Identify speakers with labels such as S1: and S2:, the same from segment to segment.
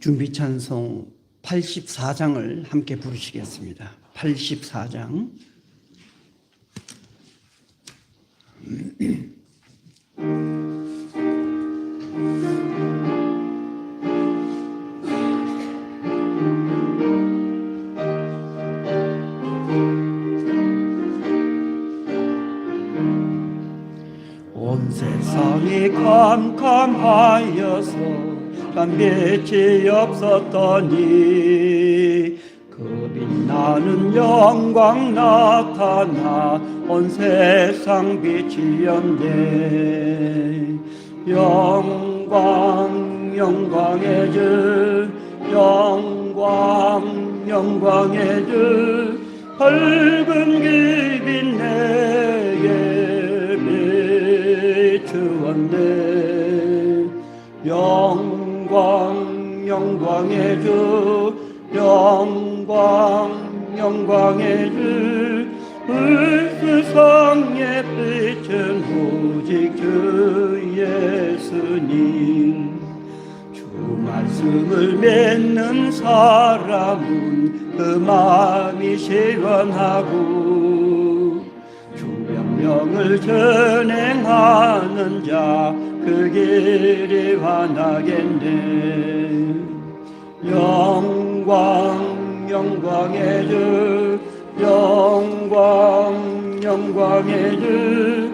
S1: 준비 찬송 84장을 함께 부르시겠습니다. 84장. 온 세상이 캄캄하여서 빛이 없었더니 그 빛나는 영광 나타나 온 세상 빛이었네. 영광 영광의 주, 영광 영광의 주, 밝은 길빛 내게 비추었네. 영광 영광의 주, 영광 영광의 주, 세상의 빛은 오직 주 예수님. 주 말씀을 맺는 사람은 그 마음이 시원하고, 주 명령을 전행하는 자 그 길이 환하겠네. 영광 영광의 주, 영광 영광의 주,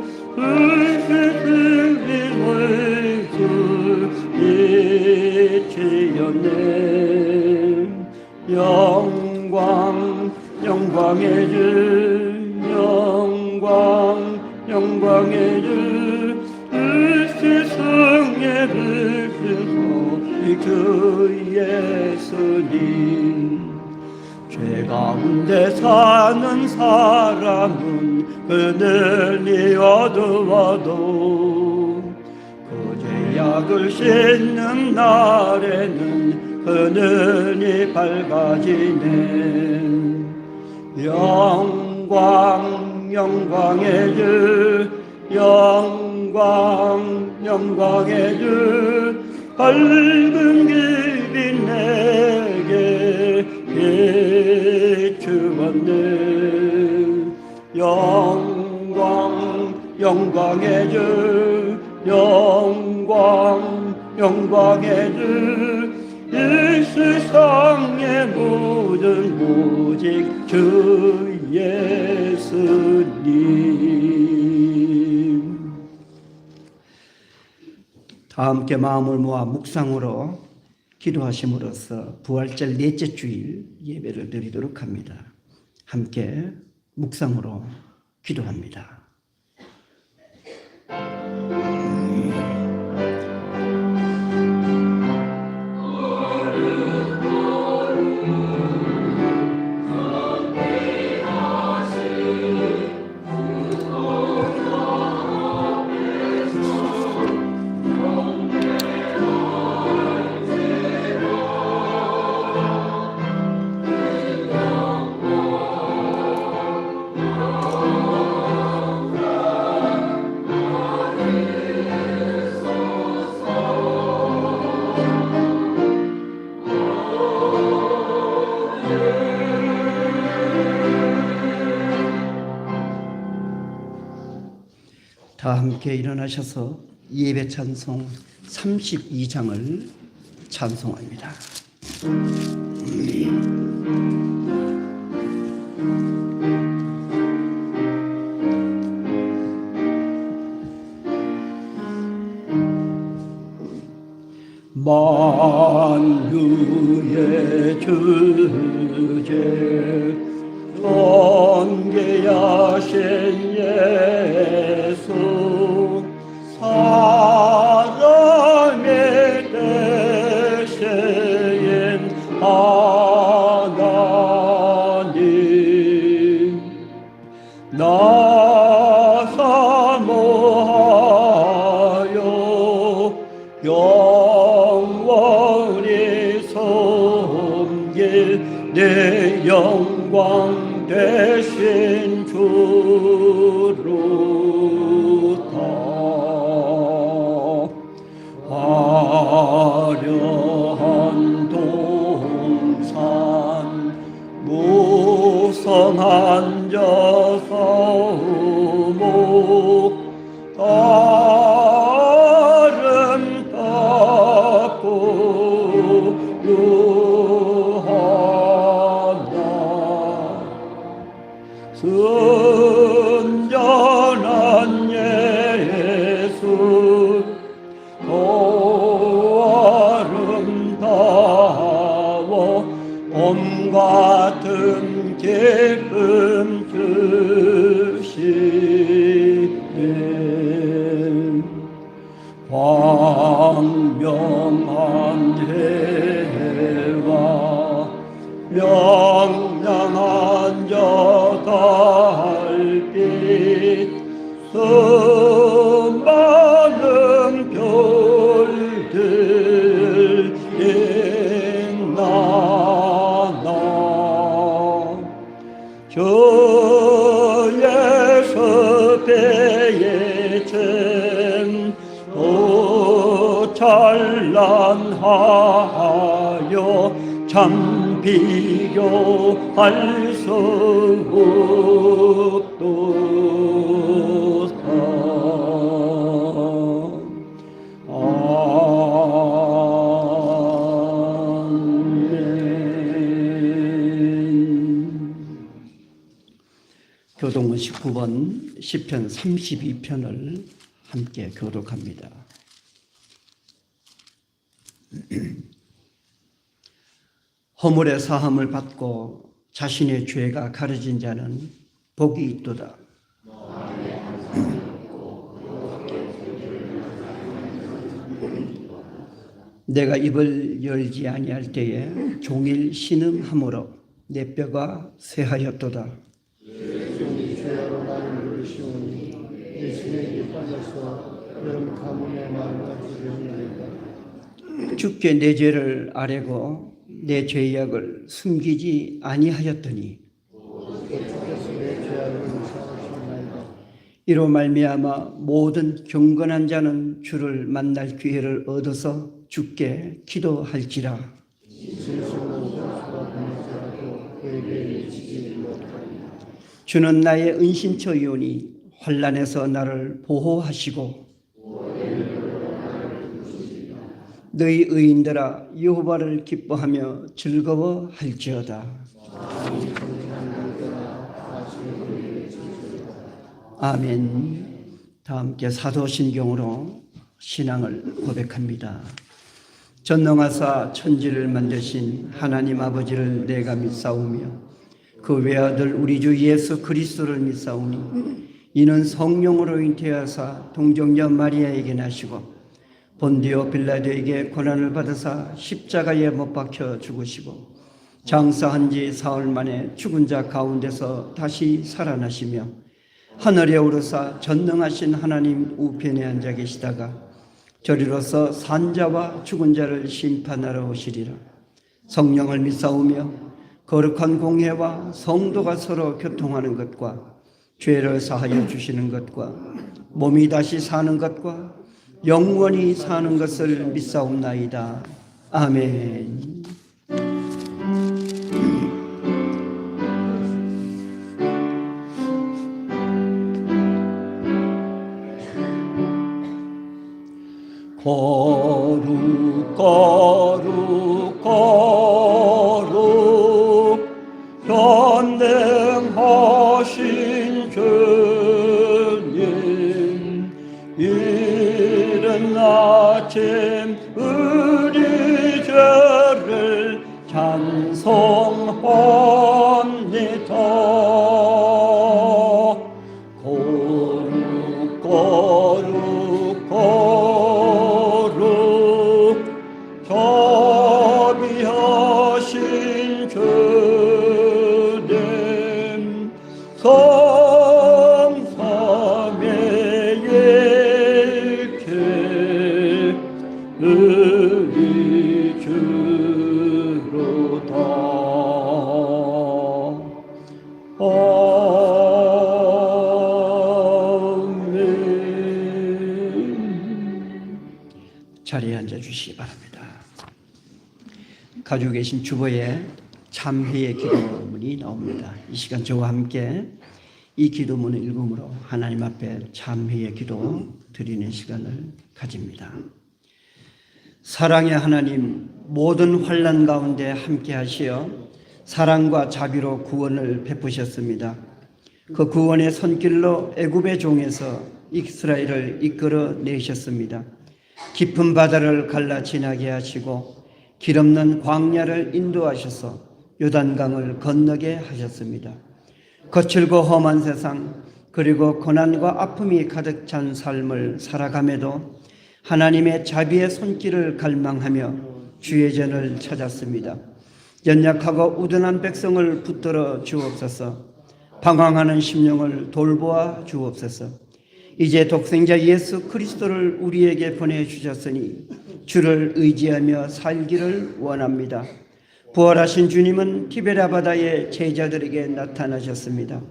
S1: 빛이었네. 영광 영광의 주, 영광 영광의 주, 세상의 빛은 주 예수님. 죄 가운데 사는 사람은 그늘이 어두워도 그 죄악을 씻는 날에는 그늘이 밝아지네. 영광 영광의 주, 영광 영광의 주, 밝은 길빛 내게 비추었네. 영광 영광의 주, 영광 영광의 주, 이 세상의 모든 오직 주 예수님. 다 함께 마음을 모아 묵상으로 기도하심으로써 부활절 넷째 주일 예배를 드리도록 합니다. 함께 묵상으로 기도합니다. 다 함께 일어나셔서 예배 찬송 32장을 찬송합니다. 만유의 주제 존귀하신 예수, 사람의 대신 하나님, 나 사모하여 영원히 섬길 내 영광 대신 주로다. 화려한 도 싸우고 아름답고 유하나 순전한 예수 더 아름다워 봄 같은 기쁨 주시네 광명한 해와 명랑한 저 달빛 수많은 별들 있나나 주의 섭배에 도 찬란하여 참 비교할 수 없도다. 아멘. 교동문 19번 시편 32편을 함께 교독합니다. 허물의 사함을 받고 자신의 죄가 가려진 자는 복이 있도다. 내가 입을 열지 아니할 때에 종일 신음함으로 내 뼈가 쇠하였도다. 주께 내 죄를 아뢰고 내 죄악을 숨기지 아니하였더니 이로 말미암아 모든 경건한 자는 주를 만날 기회를 얻어서 주께 기도할지라. 주는 나의 은신처이오니 환난에서 나를 보호하시고 너희 의인들아 여호와를 기뻐하며 즐거워할지어다. 아멘. 다 함께 사도신경으로 신앙을 고백합니다. 전능하사 천지를 만드신 하나님 아버지를 내가 믿사오며 그 외아들 우리 주 예수 그리스도를 믿사오니 이는 성령으로 잉태하사 동정녀 마리아에게 나시고 본디오 빌라도에게 고난을 받으사 십자가에 못 박혀 죽으시고 장사한 지 사흘 만에 죽은 자 가운데서 다시 살아나시며 하늘에 오르사 전능하신 하나님 우편에 앉아 계시다가 저리로서 산자와 죽은 자를 심판하러 오시리라. 성령을 믿사오며 거룩한 공회와 성도가 서로 교통하는 것과 죄를 사하여 주시는 것과 몸이 다시 사는 것과 영원히 사는 것을 믿사옵나이다. 아멘. 거룩 거룩 거룩 전능하신 주님 이른 아침 우리 죄를 찬송합니다. 거룩 거룩 거룩 자비하신 주님 성삼위일체 우리 주로다. 자리에 앉아주시기 바랍니다. 가지고 계신 주보에 참회의 기도문이 나옵니다. 이 시간 저와 함께 이 기도문을 읽음으로 하나님 앞에 참회의 기도 드리는 시간을 가집니다. 사랑의 하나님, 모든 환난 가운데 함께 하시어 사랑과 자비로 구원을 베푸셨습니다. 그 구원의 손길로 애굽의 종에서 이스라엘을 이끌어 내셨습니다. 깊은 바다를 갈라 지나게 하시고 길 없는 광야를 인도하셔서 요단강을 건너게 하셨습니다. 거칠고 험한 세상, 그리고 고난과 아픔이 가득 찬 삶을 살아감에도 하나님의 자비의 손길을 갈망하며 주의 전을 찾았습니다. 연약하고 우둔한 백성을 붙들어 주옵소서. 방황하는 심령을 돌보아 주옵소서. 이제 독생자 예수 그리스도를 우리에게 보내주셨으니 주를 의지하며 살기를 원합니다. 부활하신 주님은 티베랴 바다의 제자들에게 나타나셨습니다.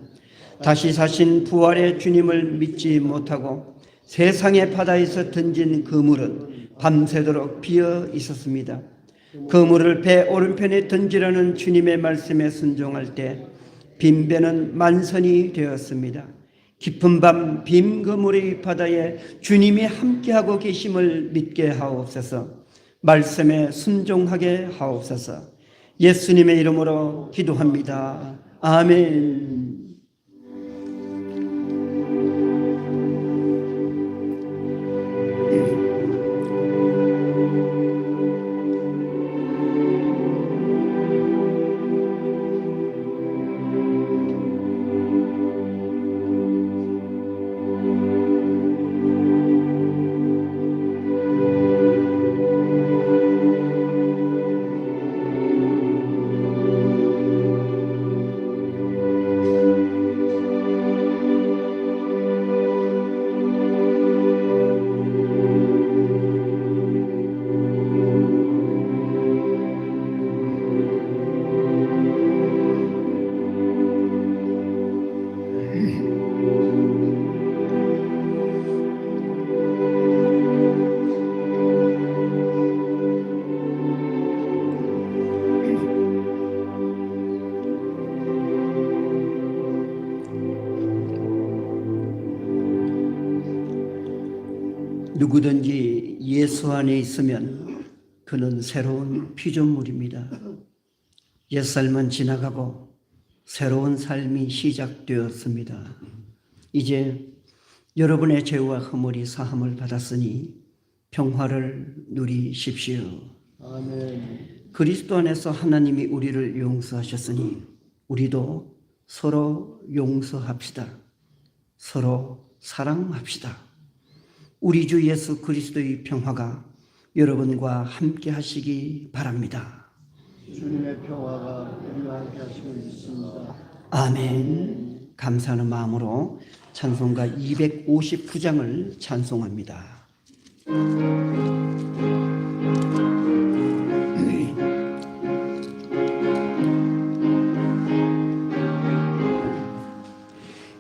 S1: 다시 사신 부활의 주님을 믿지 못하고 세상의 바다에서 던진 그물은 밤새도록 비어 있었습니다. 그물을 배 오른편에 던지라는 주님의 말씀에 순종할 때 빈배는 만선이 되었습니다. 깊은 밤 빈 그물의 바다에 주님이 함께하고 계심을 믿게 하옵소서. 말씀에 순종하게 하옵소서. 예수님의 이름으로 기도합니다. 아멘. 누구든지 예수 안에 있으면 그는 새로운 피조물입니다. 옛삶은 지나가고 새로운 삶이 시작되었습니다. 이제 여러분의 죄와 허물이 사함을 받았으니 평화를 누리십시오. 아멘. 그리스도 안에서 하나님이 우리를 용서하셨으니 우리도 서로 용서합시다. 서로 사랑합시다. 우리 주 예수 그리스도의 평화가 여러분과 함께 하시기 바랍니다.
S2: 주님의 평화가 우리와 함께 하시고 있습니다.
S1: 아멘. 감사하는 마음으로 찬송가 259장을 찬송합니다.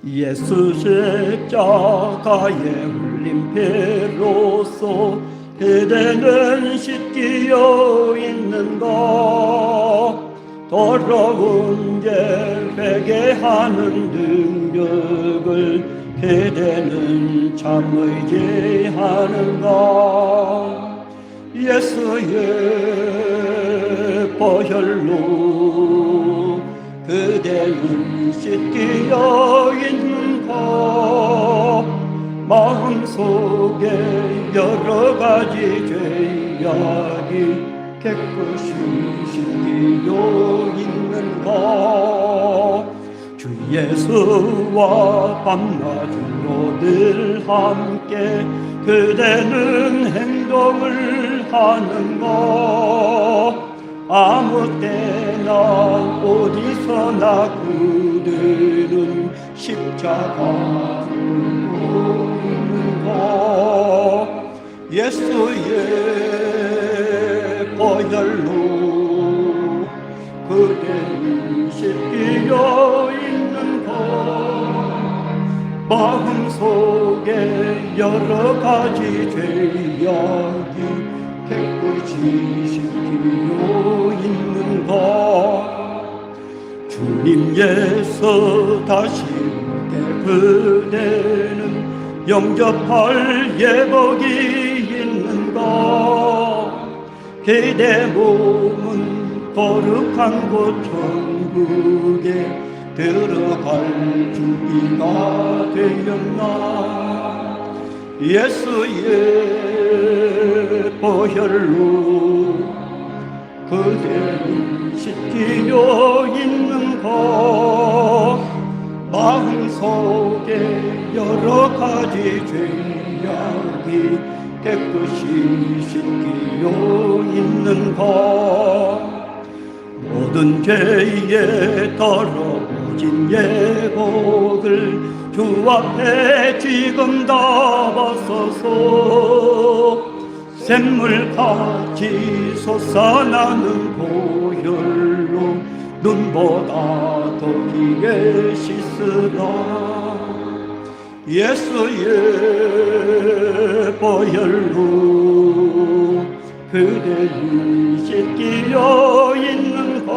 S1: 예수 십자가에 흘린 피로써 그대는 씻기어 있는가. 더러운 죄 회개하는 능력을 그대는 참 의지하는가. 예수의 보혈로 그대는 씻기어 있는가. 마음속에 여러 가지 죄악이 깨끗이 씻기어 있는가. 주 예수와 밤낮으로 늘 함께 그대는 행동을 하는가. 아무 때나 어디서나 그대는 십자가 들고 있는가. 예수의 보혈로 그대는 씻기어 있는가. 마음속에 여러 가지 죄악이 깨끗이 씻기어 있는가. 주님 예수 다시 오게 그대는 영접할 예복이 있는가. 그대 몸은 거룩한 곳 천국에 들어갈 준비가 되었나. 예수의 보혈로 그대를 씻기려 있는가. 마음속에 여러 가지 죄악이 깨끗이 씻기려 있는가. 모든 죄에 더러워진 예복을 주 앞에 지금 담았소서. 샘물같이 솟아나는 보혈로 눈보다 더 기게 씻으라. 예수의 보혈로 그대를 씻기려 있는가.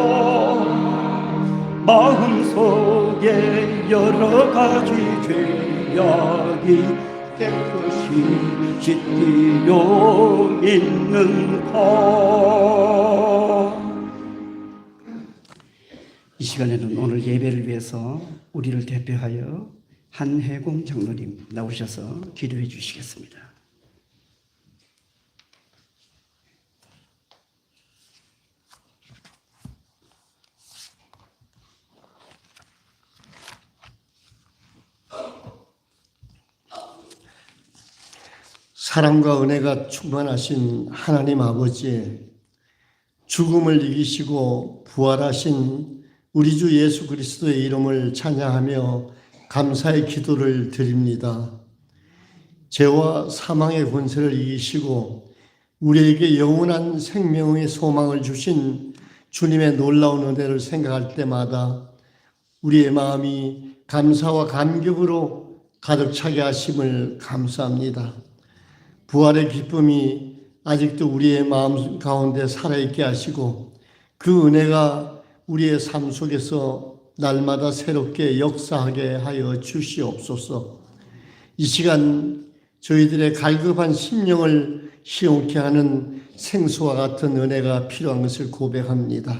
S1: 마음속에 여러 가지 죄악이 깨끗이 씻기려 있는가. 이 시간에는 오늘 예배를 위해서 우리를 대표하여 한혜공 장로님 나오셔서 기도해 주시겠습니다.
S2: 사랑과 은혜가 충만하신 하나님 아버지, 죽음을 이기시고 부활하신 우리 주 예수 그리스도의 이름을 찬양하며 감사의 기도를 드립니다. 죄와 사망의 권세를 이기시고 우리에게 영원한 생명의 소망을 주신 주님의 놀라운 은혜를 생각할 때마다 우리의 마음이 감사와 감격으로 가득 차게 하심을 감사합니다. 부활의 기쁨이 아직도 우리의 마음 가운데 살아있게 하시고 그 은혜가 우리의 삶 속에서 날마다 새롭게 역사하게 하여 주시옵소서. 이 시간 저희들의 갈급한 심령을 시원케 하는 생수와 같은 은혜가 필요한 것을 고백합니다.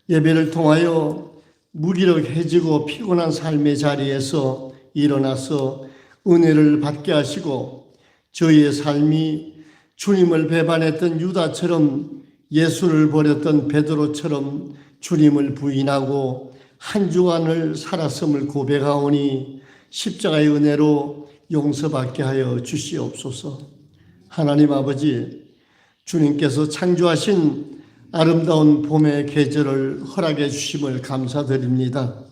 S2: 예배를 통하여 무기력해지고 피곤한 삶의 자리에서 일어나서 은혜를 받게 하시고 저희의 삶이 주님을 배반했던 유다처럼 예수를 버렸던 베드로처럼 주님을 부인하고 한 주간을 살았음을 고백하오니 십자가의 은혜로 용서받게 하여 주시옵소서. 하나님 아버지, 주님께서 창조하신 아름다운 봄의 계절을 허락해 주심을 감사드립니다.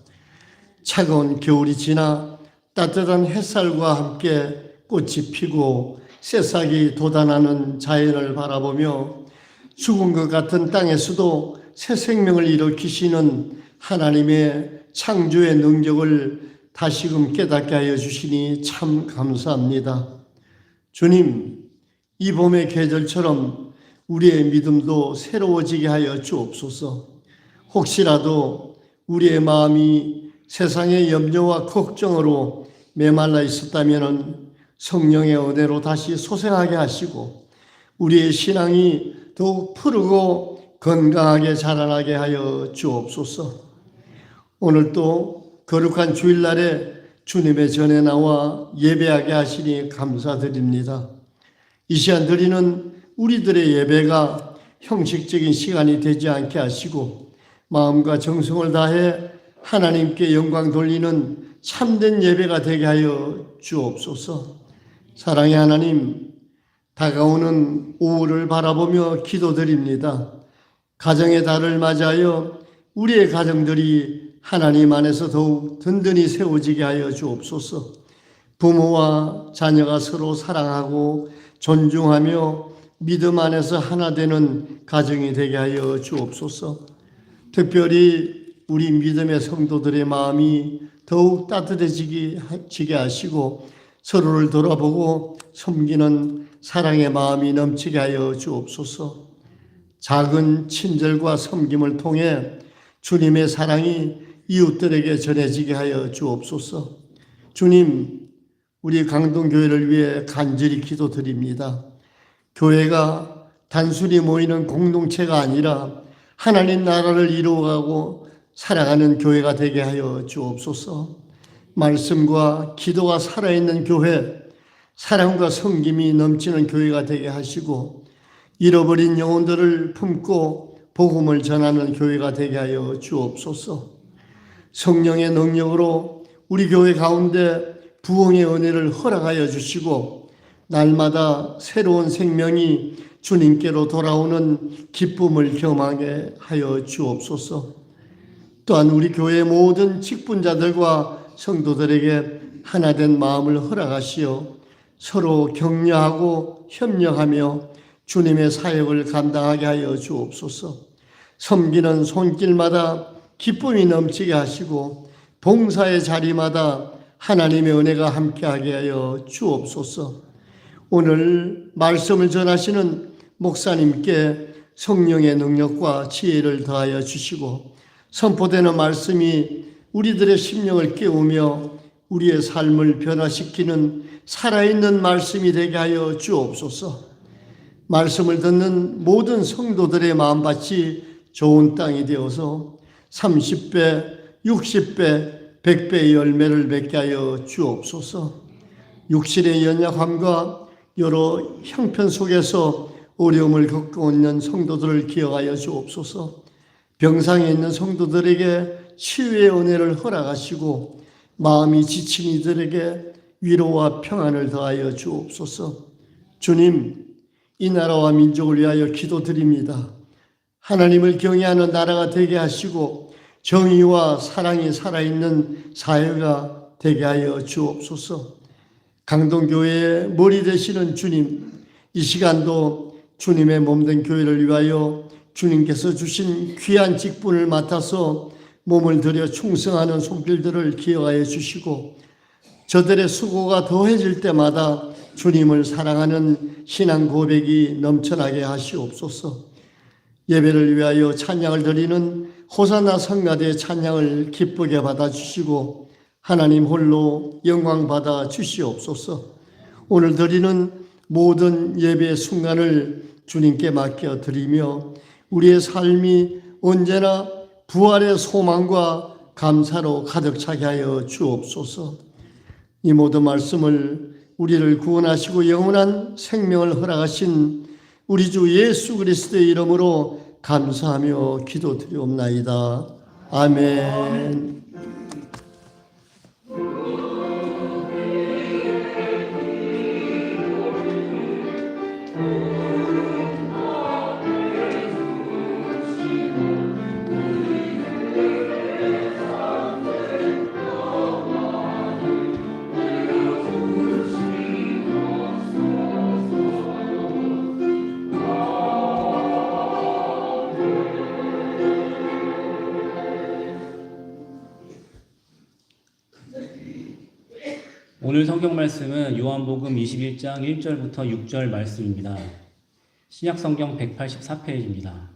S2: 차가운 겨울이 지나 따뜻한 햇살과 함께 꽃이 피고 새싹이 돋아나는 자연을 바라보며 죽은 것 같은 땅에서도 새 생명을 일으키시는 하나님의 창조의 능력을 다시금 깨닫게 하여 주시니 참 감사합니다. 주님, 이 봄의 계절처럼 우리의 믿음도 새로워지게 하여 주옵소서. 혹시라도 우리의 마음이 세상의 염려와 걱정으로 메말라 있었다면 성령의 은혜로 다시 소생하게 하시고 우리의 신앙이 더욱 푸르고 건강하게 자라나게 하여 주옵소서. 오늘도 거룩한 주일날에 주님의 전에 나와 예배하게 하시니 감사드립니다. 이 시간 드리는 우리들의 예배가 형식적인 시간이 되지 않게 하시고 마음과 정성을 다해 하나님께 영광 돌리는 참된 예배가 되게 하여 주옵소서. 사랑의 하나님, 다가오는 오후를 바라보며 기도드립니다. 가정의 달을 맞이하여 우리의 가정들이 하나님 안에서 더욱 든든히 세워지게 하여 주옵소서. 부모와 자녀가 서로 사랑하고 존중하며 믿음 안에서 하나 되는 가정이 되게 하여 주옵소서. 특별히 우리 믿음의 성도들의 마음이 더욱 따뜻해지게 하시고 서로를 돌아보고 섬기는 사랑의 마음이 넘치게 하여 주옵소서. 작은 친절과 섬김을 통해 주님의 사랑이 이웃들에게 전해지게 하여 주옵소서. 주님, 우리 강동교회를 위해 간절히 기도드립니다. 교회가 단순히 모이는 공동체가 아니라 하나님 나라를 이루어가고 살아가는 교회가 되게 하여 주옵소서. 말씀과 기도가 살아있는 교회, 사랑과 섬김이 넘치는 교회가 되게 하시고 잃어버린 영혼들을 품고 복음을 전하는 교회가 되게 하여 주옵소서. 성령의 능력으로 우리 교회 가운데 부흥의 은혜를 허락하여 주시고 날마다 새로운 생명이 주님께로 돌아오는 기쁨을 경험하게 하여 주옵소서. 또한 우리 교회 모든 직분자들과 성도들에게 하나된 마음을 허락하시어 서로 격려하고 협력하며 주님의 사역을 감당하게 하여 주옵소서. 섬기는 손길마다 기쁨이 넘치게 하시고 봉사의 자리마다 하나님의 은혜가 함께하게 하여 주옵소서. 오늘 말씀을 전하시는 목사님께 성령의 능력과 지혜를 더하여 주시고 선포되는 말씀이 우리들의 심령을 깨우며 우리의 삶을 변화시키는 살아있는 말씀이 되게 하여 주옵소서. 말씀을 듣는 모든 성도들의 마음밭이 좋은 땅이 되어서 30배, 60배, 100배의 열매를 맺게 하여 주옵소서. 육신의 연약함과 여러 형편 속에서 어려움을 겪고 있는 성도들을 기억하여 주옵소서. 병상에 있는 성도들에게 치유의 은혜를 허락하시고 마음이 지친 이들에게 위로와 평안을 더하여 주옵소서. 주님, 이 나라와 민족을 위하여 기도드립니다. 하나님을 경외하는 나라가 되게 하시고 정의와 사랑이 살아있는 사회가 되게 하여 주옵소서. 강동교회의 머리 되시는 주님, 이 시간도 주님의 몸된 교회를 위하여 주님께서 주신 귀한 직분을 맡아서 몸을 들여 충성하는 손길들을 기억하여 주시고 저들의 수고가 더해질 때마다 주님을 사랑하는 신앙 고백이 넘쳐나게 하시옵소서. 예배를 위하여 찬양을 드리는 호산나 성가대 찬양을 기쁘게 받아주시고 하나님 홀로 영광 받아 주시옵소서. 오늘 드리는 모든 예배의 순간을 주님께 맡겨 드리며 우리의 삶이 언제나 부활의 소망과 감사로 가득 차게 하여 주옵소서. 이 모든 말씀을 우리를 구원하시고 영원한 생명을 허락하신 우리 주 예수 그리스도의 이름으로 감사하며 기도드리옵나이다. 아멘.
S3: 오늘 성경 말씀은 요한복음 21장 1절부터 6절 말씀입니다. 신약 성경 184페이지입니다.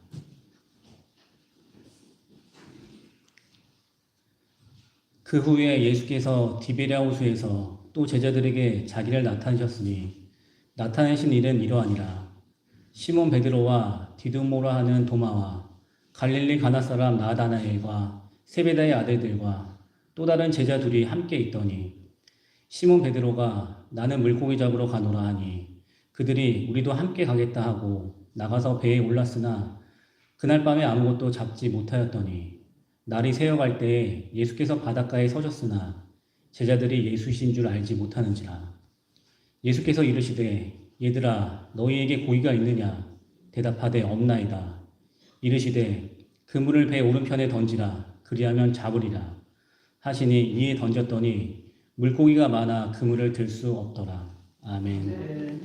S3: 그 후에 예수께서 디베랴 호수에서 또 제자들에게 자기를 나타내셨으니 나타내신 일은 이러하니라. 시몬 베드로와 디두모라 하는 도마와 갈릴리 가나 사람 나다나엘과 세베다의 아들들과 또 다른 제자 둘이 함께 있더니 시몬 베드로가 나는 물고기 잡으러 가노라 하니 그들이 우리도 함께 가겠다 하고 나가서 배에 올랐으나 그날 밤에 아무것도 잡지 못하였더니 날이 새어갈 때에 예수께서 바닷가에 서셨으나 제자들이 예수이신 줄 알지 못하는지라. 예수께서 이르시되 얘들아 너희에게 고기가 있느냐 대답하되 없나이다. 이르시되 그물을 배 오른편에 던지라 그리하면 잡으리라 하시니 이에 던졌더니 물고기가 많아 그물을 들 수 없더라. 아멘.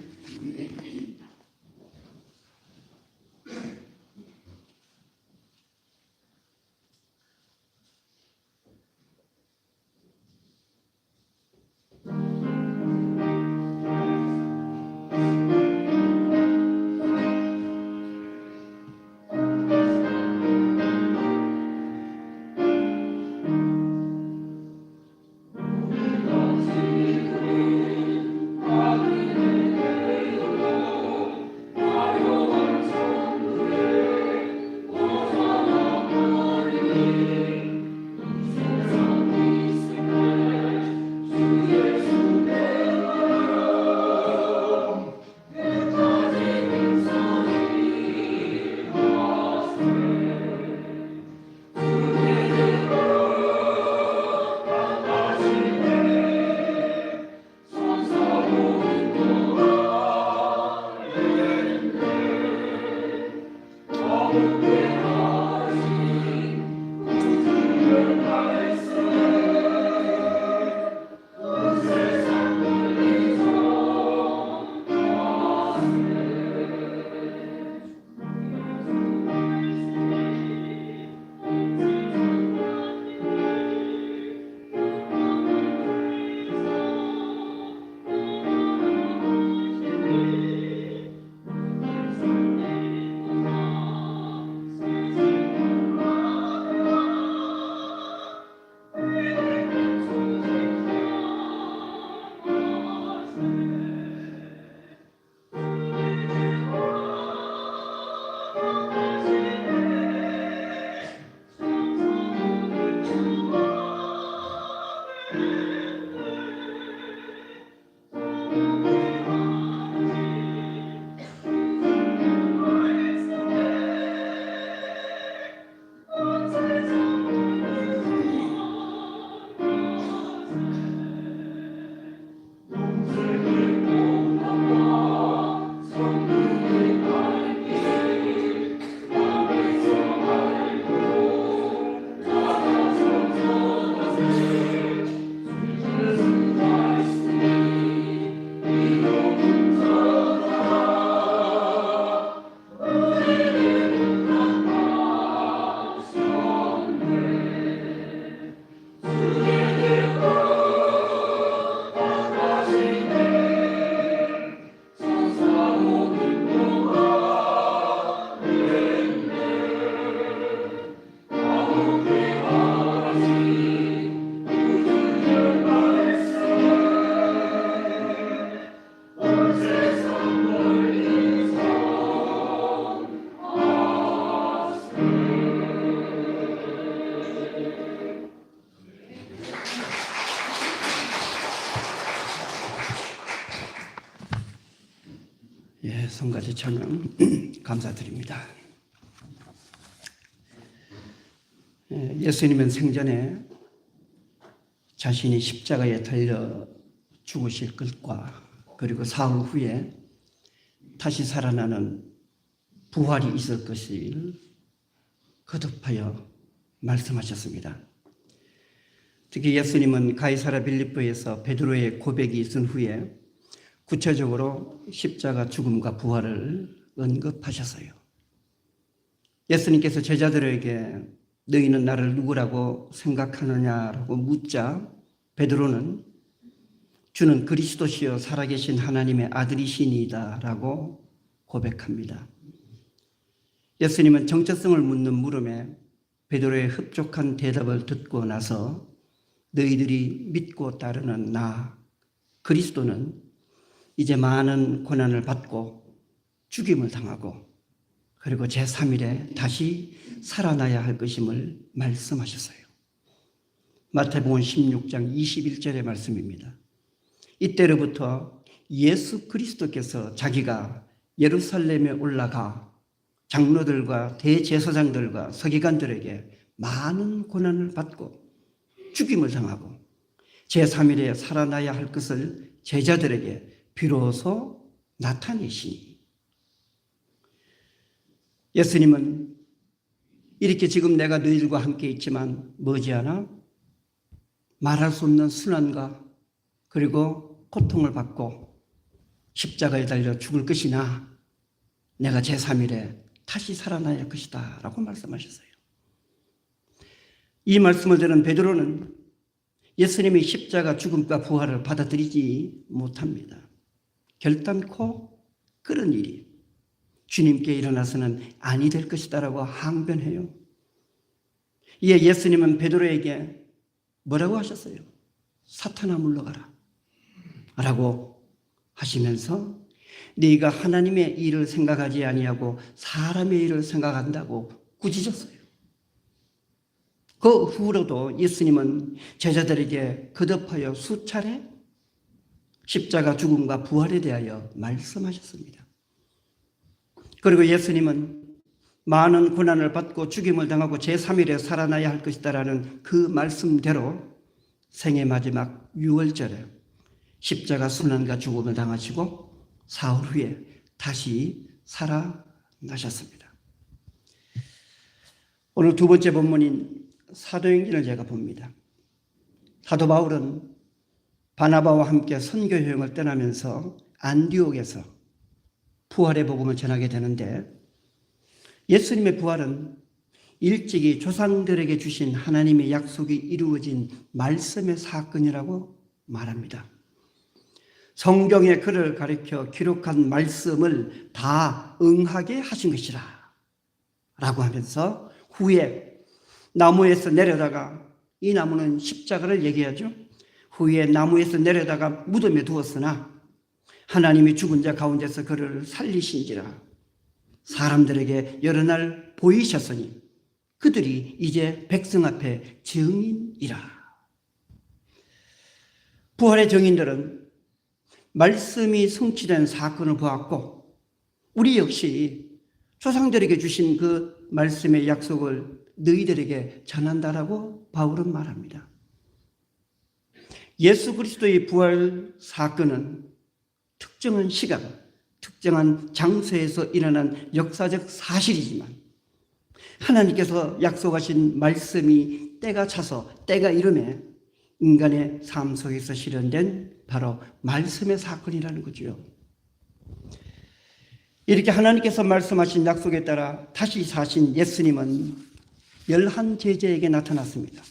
S1: 예, 성가대 찬양 감사드립니다. 예수님은 생전에 자신이 십자가에 달려 죽으실 것과 그리고 사흘 후에 다시 살아나는 부활이 있을 것을 거듭하여 말씀하셨습니다. 특히 예수님은 가이사라 빌립보에서 베드로의 고백이 있은 후에 구체적으로 십자가 죽음과 부활을 언급하셨어요. 예수님께서 제자들에게 너희는 나를 누구라고 생각하느냐라고 묻자 베드로는 주는 그리스도시요 살아계신 하나님의 아들이시니이다 라고 고백합니다. 예수님은 정체성을 묻는 물음에 베드로의 흡족한 대답을 듣고 나서 너희들이 믿고 따르는 나 그리스도는 이제 많은 고난을 받고 죽임을 당하고 그리고 제3일에 다시 살아나야 할 것임을 말씀하셨어요. 마태복음 16장 21절의 말씀입니다. 이때로부터 예수 그리스도께서 자기가 예루살렘에 올라가 장로들과 대제사장들과 서기관들에게 많은 고난을 받고 죽임을 당하고 제3일에 살아나야 할 것을 제자들에게 비로소 나타내시니 예수님은 이렇게 지금 내가 너희들과 함께 있지만 머지않아 말할 수 없는 순환과 그리고 고통을 받고 십자가에 달려 죽을 것이나 내가 제3일에 다시 살아나야 할 것이다 라고 말씀하셨어요. 이 말씀을 들은 베드로는 예수님의 십자가 죽음과 부활을 받아들이지 못합니다. 결단코 그런 일이 주님께 일어나서는 아니 될 것이다라고 항변해요. 이에 예수님은 베드로에게 뭐라고 하셨어요? 사탄아 물러가라 라고 하시면서 네가 하나님의 일을 생각하지 아니하고 사람의 일을 생각한다고 꾸짖었어요. 그 후로도 예수님은 제자들에게 거듭하여 수차례 십자가 죽음과 부활에 대하여 말씀하셨습니다. 그리고 예수님은 많은 고난을 받고 죽임을 당하고 제3일에 살아나야 할 것이다라는 그 말씀대로 생애 마지막 6월절에 십자가 순환과 죽음을 당하시고 사흘 후에 다시 살아나셨습니다. 오늘 두 번째 본문인 사도행전을 제가 봅니다. 사도 바울은 바나바와 함께 선교 여행을 떠나면서 안디옥에서 부활의 복음을 전하게 되는데 예수님의 부활은 일찍이 조상들에게 주신 하나님의 약속이 이루어진 말씀의 사건이라고 말합니다. 성경의 글을 가리켜 기록한 말씀을 다 응하게 하신 것이라 라고 하면서 후에 나무에서 내려다가 이 나무는 십자가를 얘기하죠. 후에 나무에서 내려다가 무덤에 두었으나 하나님이 죽은 자 가운데서 그를 살리신지라 사람들에게 여러 날 보이셨으니 그들이 이제 백성 앞에 증인이라. 부활의 증인들은 말씀이 성취된 사건을 보았고 우리 역시 조상들에게 주신 그 말씀의 약속을 너희들에게 전한다라고 바울은 말합니다. 예수 그리스도의 부활 사건은 특정한 시간, 특정한 장소에서 일어난 역사적 사실이지만 하나님께서 약속하신 말씀이 때가 차서 때가 이름에 인간의 삶 속에서 실현된 바로 말씀의 사건이라는 거죠. 이렇게 하나님께서 말씀하신 약속에 따라 다시 사신 예수님은 11 제자에게 나타났습니다.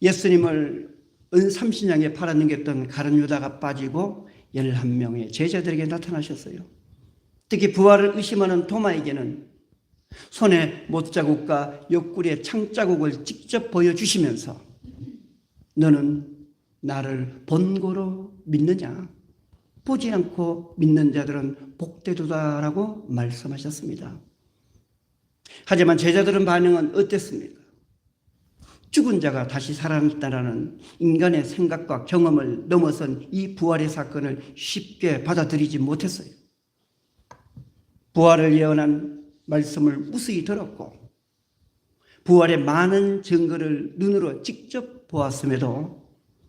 S1: 예수님을 은삼신양에 팔아넘겼던 가룟 유다가 빠지고 11명의 제자들에게 나타나셨어요. 특히 부활을 의심하는 도마에게는 손에 못자국과 옆구리에 창자국을 직접 보여주시면서 너는 나를 본고로 믿느냐? 보지 않고 믿는 자들은 복되도다라고 말씀하셨습니다. 하지만 제자들은 반응은 어땠습니까? 죽은 자가 다시 살아났다라는 인간의 생각과 경험을 넘어선 이 부활의 사건을 쉽게 받아들이지 못했어요. 부활을 예언한 말씀을 무수히 들었고 부활의 많은 증거를 눈으로 직접 보았음에도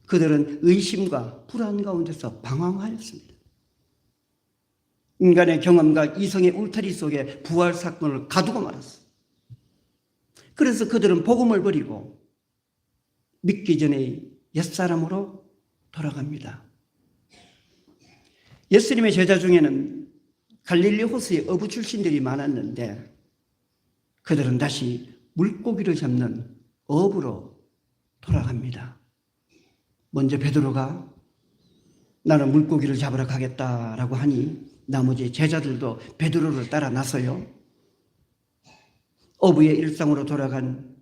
S1: 그들은 의심과 불안 가운데서 방황하였습니다. 인간의 경험과 이성의 울타리 속에 부활 사건을 가두고 말았어. 그래서 그들은 복음을 버리고 믿기 전에 옛사람으로 돌아갑니다. 예수님의 제자 중에는 갈릴리 호수의 어부 출신들이 많았는데 그들은 다시 물고기를 잡는 어부로 돌아갑니다. 먼저 베드로가 나는 물고기를 잡으러 가겠다라고 하니 나머지 제자들도 베드로를 따라 나서요. 어부의 일상으로 돌아간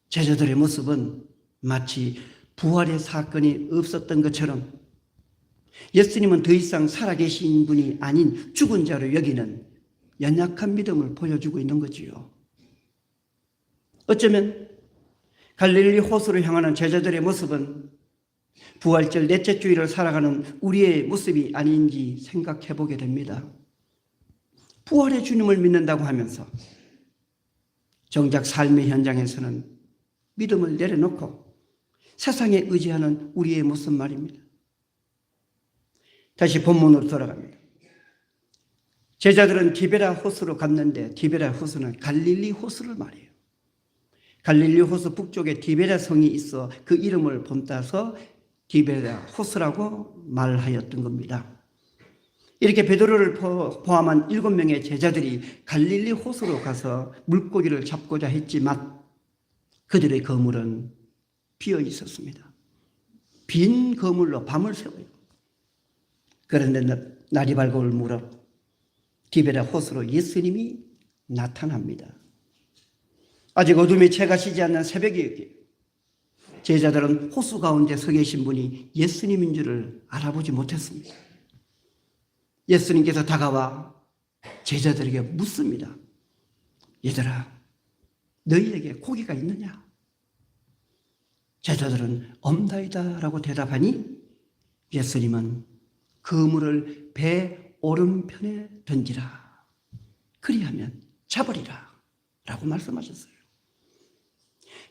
S1: 제자들의 모습은 마치 부활의 사건이 없었던 것처럼 예수님은 더 이상 살아계신 분이 아닌 죽은 자로 여기는 연약한 믿음을 보여주고 있는 거지요. 어쩌면 갈릴리 호수를 향하는 제자들의 모습은 부활절 넷째 주일을 살아가는 우리의 모습이 아닌지 생각해 보게 됩니다. 부활의 주님을 믿는다고 하면서 정작 삶의 현장에서는 믿음을 내려놓고 세상에 의지하는 우리의 모습 말입니다. 다시 본문으로 돌아갑니다. 제자들은 디베라 호수로 갔는데 디베라 호수는 갈릴리 호수를 말해요. 갈릴리 호수 북쪽에 디베라 성이 있어 그 이름을 본따서 디베라 호수라고 말하였던 겁니다. 이렇게 베드로를 포함한 7명의 제자들이 갈릴리 호수로 가서 물고기를 잡고자 했지만 그들의 거물은 비어 있었습니다. 빈 거물로 밤을 새워요. 그런데 날이 밝아올 무렵 디베라 호수로 예수님이 나타납니다. 아직 어둠이 채 가시지 않는 새벽이었기에 제자들은 호수 가운데 서 계신 분이 예수님인 줄을 알아보지 못했습니다. 예수님께서 다가와 제자들에게 묻습니다. 얘들아, 너희에게 고기가 있느냐? 제자들은 없나이다 라고 대답하니 예수님은 그물을 배 오른편에 던지라. 그리하면 잡으리라 라고 말씀하셨어요.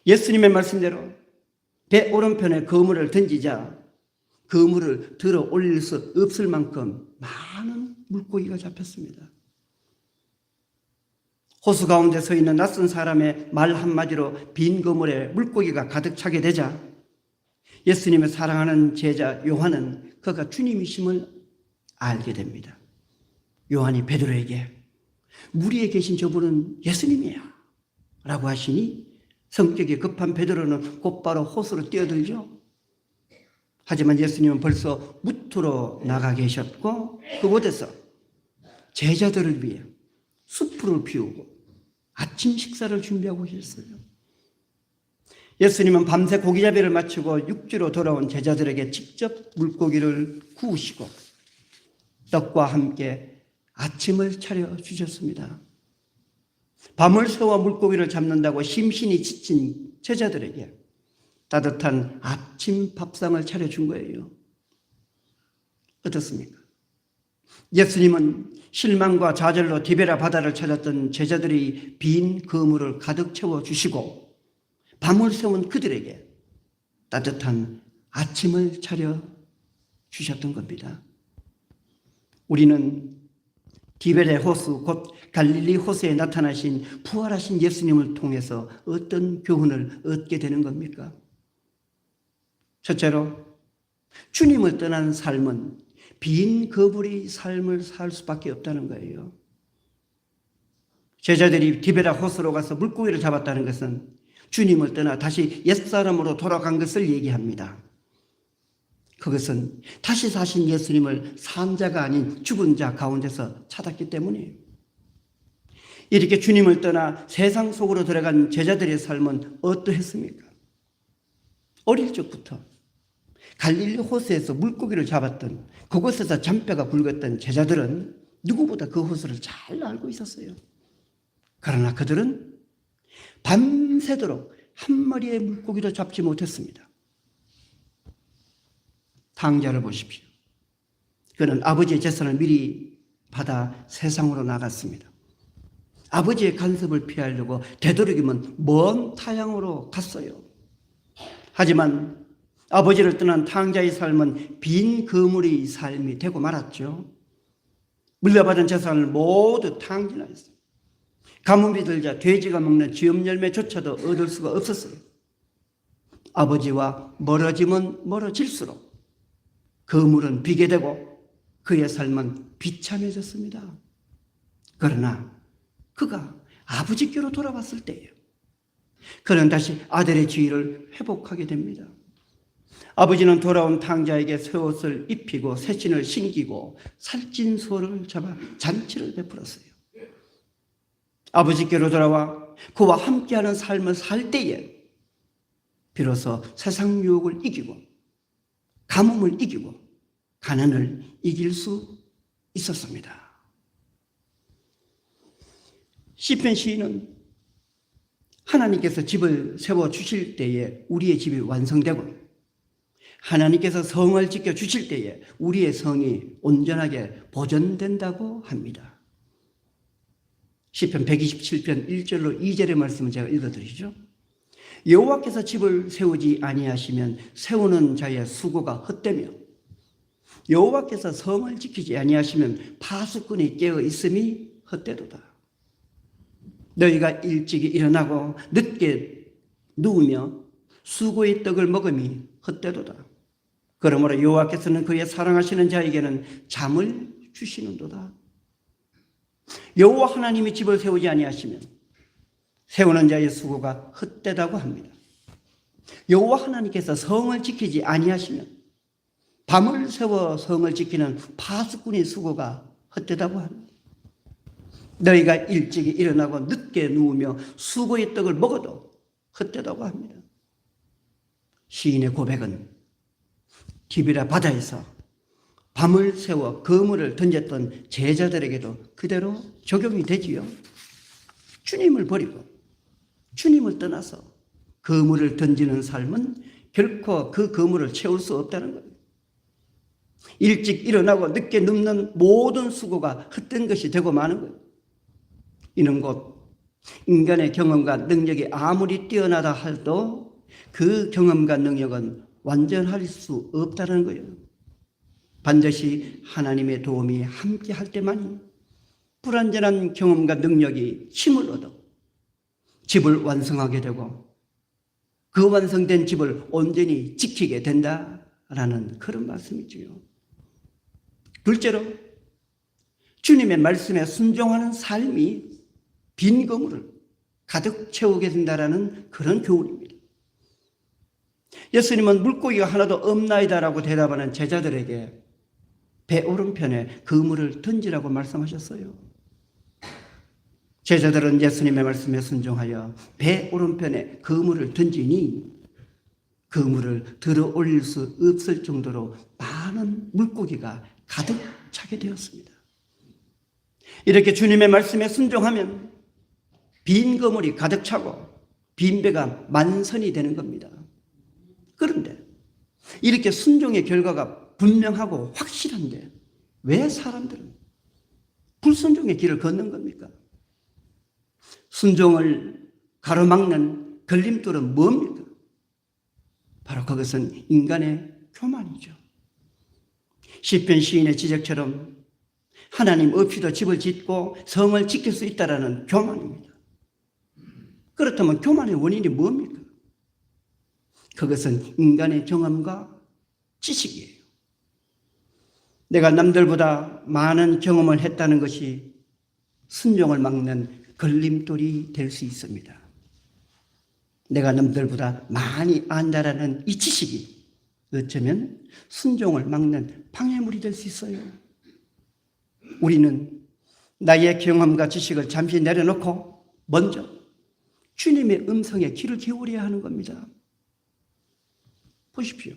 S1: 예수님의 말씀대로 배 오른편에 그물을 던지자 그물을 들어 올릴 수 없을 만큼 많은 물고기가 잡혔습니다. 호수 가운데 서 있는 낯선 사람의 말 한마디로 빈 그물에 물고기가 가득 차게 되자 예수님을 사랑하는 제자 요한은 그가 주님이심을 알게 됩니다. 요한이 베드로에게 물 위에 계신 저분은 예수님이야 라고 하시니 성격이 급한 베드로는 곧바로 호수로 뛰어들죠. 하지만 예수님은 벌써 무트로 나가 계셨고 그곳에서 제자들을 위해 숯불을 피우고 아침 식사를 준비하고 계셨어요. 예수님은 밤새 고기잡이를 마치고 육지로 돌아온 제자들에게 직접 물고기를 구우시고 떡과 함께 아침을 차려주셨습니다. 밤을 새워 물고기를 잡는다고 심신이 지친 제자들에게 따뜻한 아침 밥상을 차려준 거예요. 어떻습니까? 예수님은 실망과 좌절로 디베라 바다를 찾았던 제자들이 빈 그물을 가득 채워주시고 밤을 새운 그들에게 따뜻한 아침을 차려주셨던 겁니다. 우리는 디베레 호수 곧 갈릴리 호수에 나타나신 부활하신 예수님을 통해서 어떤 교훈을 얻게 되는 겁니까? 첫째로 주님을 떠난 삶은 빈 그물의 삶을 살 수밖에 없다는 거예요. 제자들이 디베라 호수로 가서 물고기를 잡았다는 것은 주님을 떠나 다시 옛사람으로 돌아간 것을 얘기합니다. 그것은 다시 사신 예수님을 산 자가 아닌 죽은 자 가운데서 찾았기 때문이에요. 이렇게 주님을 떠나 세상 속으로 들어간 제자들의 삶은 어떠했습니까? 어릴 적부터 갈릴리 호수에서 물고기를 잡았던 그곳에서 잔뼈가 굵었던 제자들은 누구보다 그 호수를 잘 알고 있었어요. 그러나 그들은 밤새도록 한 마리의 물고기도 잡지 못했습니다. 탕자를 보십시오. 그는 아버지의 재산을 미리 받아 세상으로 나갔습니다. 아버지의 간섭을 피하려고 되도록이면 먼 타향으로 갔어요. 하지만 아버지를 떠난 탕자의 삶은 빈 그물의 삶이 되고 말았죠. 물려받은 재산을 모두 탕진하였어요. 가뭄이 들자 돼지가 먹는 쥐엄 열매조차도 얻을 수가 없었어요. 아버지와 멀어지면 멀어질수록 그물은 비게 되고 그의 삶은 비참해졌습니다. 그러나 그가 아버지께로 돌아왔을 때예요. 그는 다시 아들의 지위를 회복하게 됩니다. 아버지는 돌아온 탕자에게 새 옷을 입히고 새 신을 신기고 살찐 소를 잡아 잔치를 베풀었어요. 아버지께로 돌아와 그와 함께하는 삶을 살 때에 비로소 세상 유혹을 이기고 가뭄을 이기고 가난을 이길 수 있었습니다. 시편 시인은 하나님께서 집을 세워주실 때에 우리의 집이 완성되고 하나님께서 성을 지켜주실 때에 우리의 성이 온전하게 보존된다고 합니다. 시편 127편 1절로 2절의 말씀을 제가 읽어드리죠. 여호와께서 집을 세우지 아니하시면 세우는 자의 수고가 헛되며 여호와께서 성을 지키지 아니하시면 파수꾼이 깨어 있음이 헛되도다. 너희가 일찍이 일어나고 늦게 누우며 수고의 떡을 먹음이 헛되도다. 그러므로 여호와께서는 그의 사랑하시는 자에게는 잠을 주시는도다. 여호와 하나님이 집을 세우지 아니하시면 세우는 자의 수고가 헛되다고 합니다. 여호와 하나님께서 성을 지키지 아니하시면 밤을 새워 성을 지키는 파수꾼의 수고가 헛되다고 합니다. 너희가 일찍이 일어나고 늦게 누우며 수고의 떡을 먹어도 헛되다고 합니다. 시인의 고백은 디비라 바다에서 밤을 새워 그물을 던졌던 제자들에게도 그대로 적용이 되지요. 주님을 버리고 주님을 떠나서 그물을 던지는 삶은 결코 그 그물을 채울 수 없다는 거예요. 일찍 일어나고 늦게 눕는 모든 수고가 헛된 것이 되고 마는 거예요. 이는 곧 인간의 경험과 능력이 아무리 뛰어나다 해도 그 경험과 능력은 완전할 수 없다는 거예요. 반드시 하나님의 도움이 함께 할 때만이 불완전한 경험과 능력이 힘을 얻어 집을 완성하게 되고 그 완성된 집을 온전히 지키게 된다라는 그런 말씀이지요. 둘째로 주님의 말씀에 순종하는 삶이 빈 그물을 가득 채우게 된다라는 그런 교훈입니다. 예수님은 물고기가 하나도 없나이다라고 대답하는 제자들에게 배 오른편에 그물을 던지라고 말씀하셨어요. 제자들은 예수님의 말씀에 순종하여 배 오른편에 그물을 던지니 그물을 들어 올릴 수 없을 정도로 많은 물고기가 가득 차게 되었습니다. 이렇게 주님의 말씀에 순종하면 빈 그물이 가득 차고 빈 배가 만선이 되는 겁니다. 그런데 이렇게 순종의 결과가 분명하고 확실한데 왜 사람들은 불순종의 길을 걷는 겁니까? 순종을 가로막는 걸림돌은 뭡니까? 바로 그것은 인간의 교만이죠. 시편 시인의 지적처럼 하나님 없이도 집을 짓고 성을 지킬 수 있다는 교만입니다. 그렇다면 교만의 원인이 뭡니까? 그것은 인간의 경험과 지식이에요. 내가 남들보다 많은 경험을 했다는 것이 순종을 막는 걸림돌이 될 수 있습니다. 내가 남들보다 많이 안다라는 이 지식이 어쩌면 순종을 막는 방해물이 될 수 있어요. 우리는 나의 경험과 지식을 잠시 내려놓고 먼저 주님의 음성에 귀를 기울여야 하는 겁니다. 보십시오.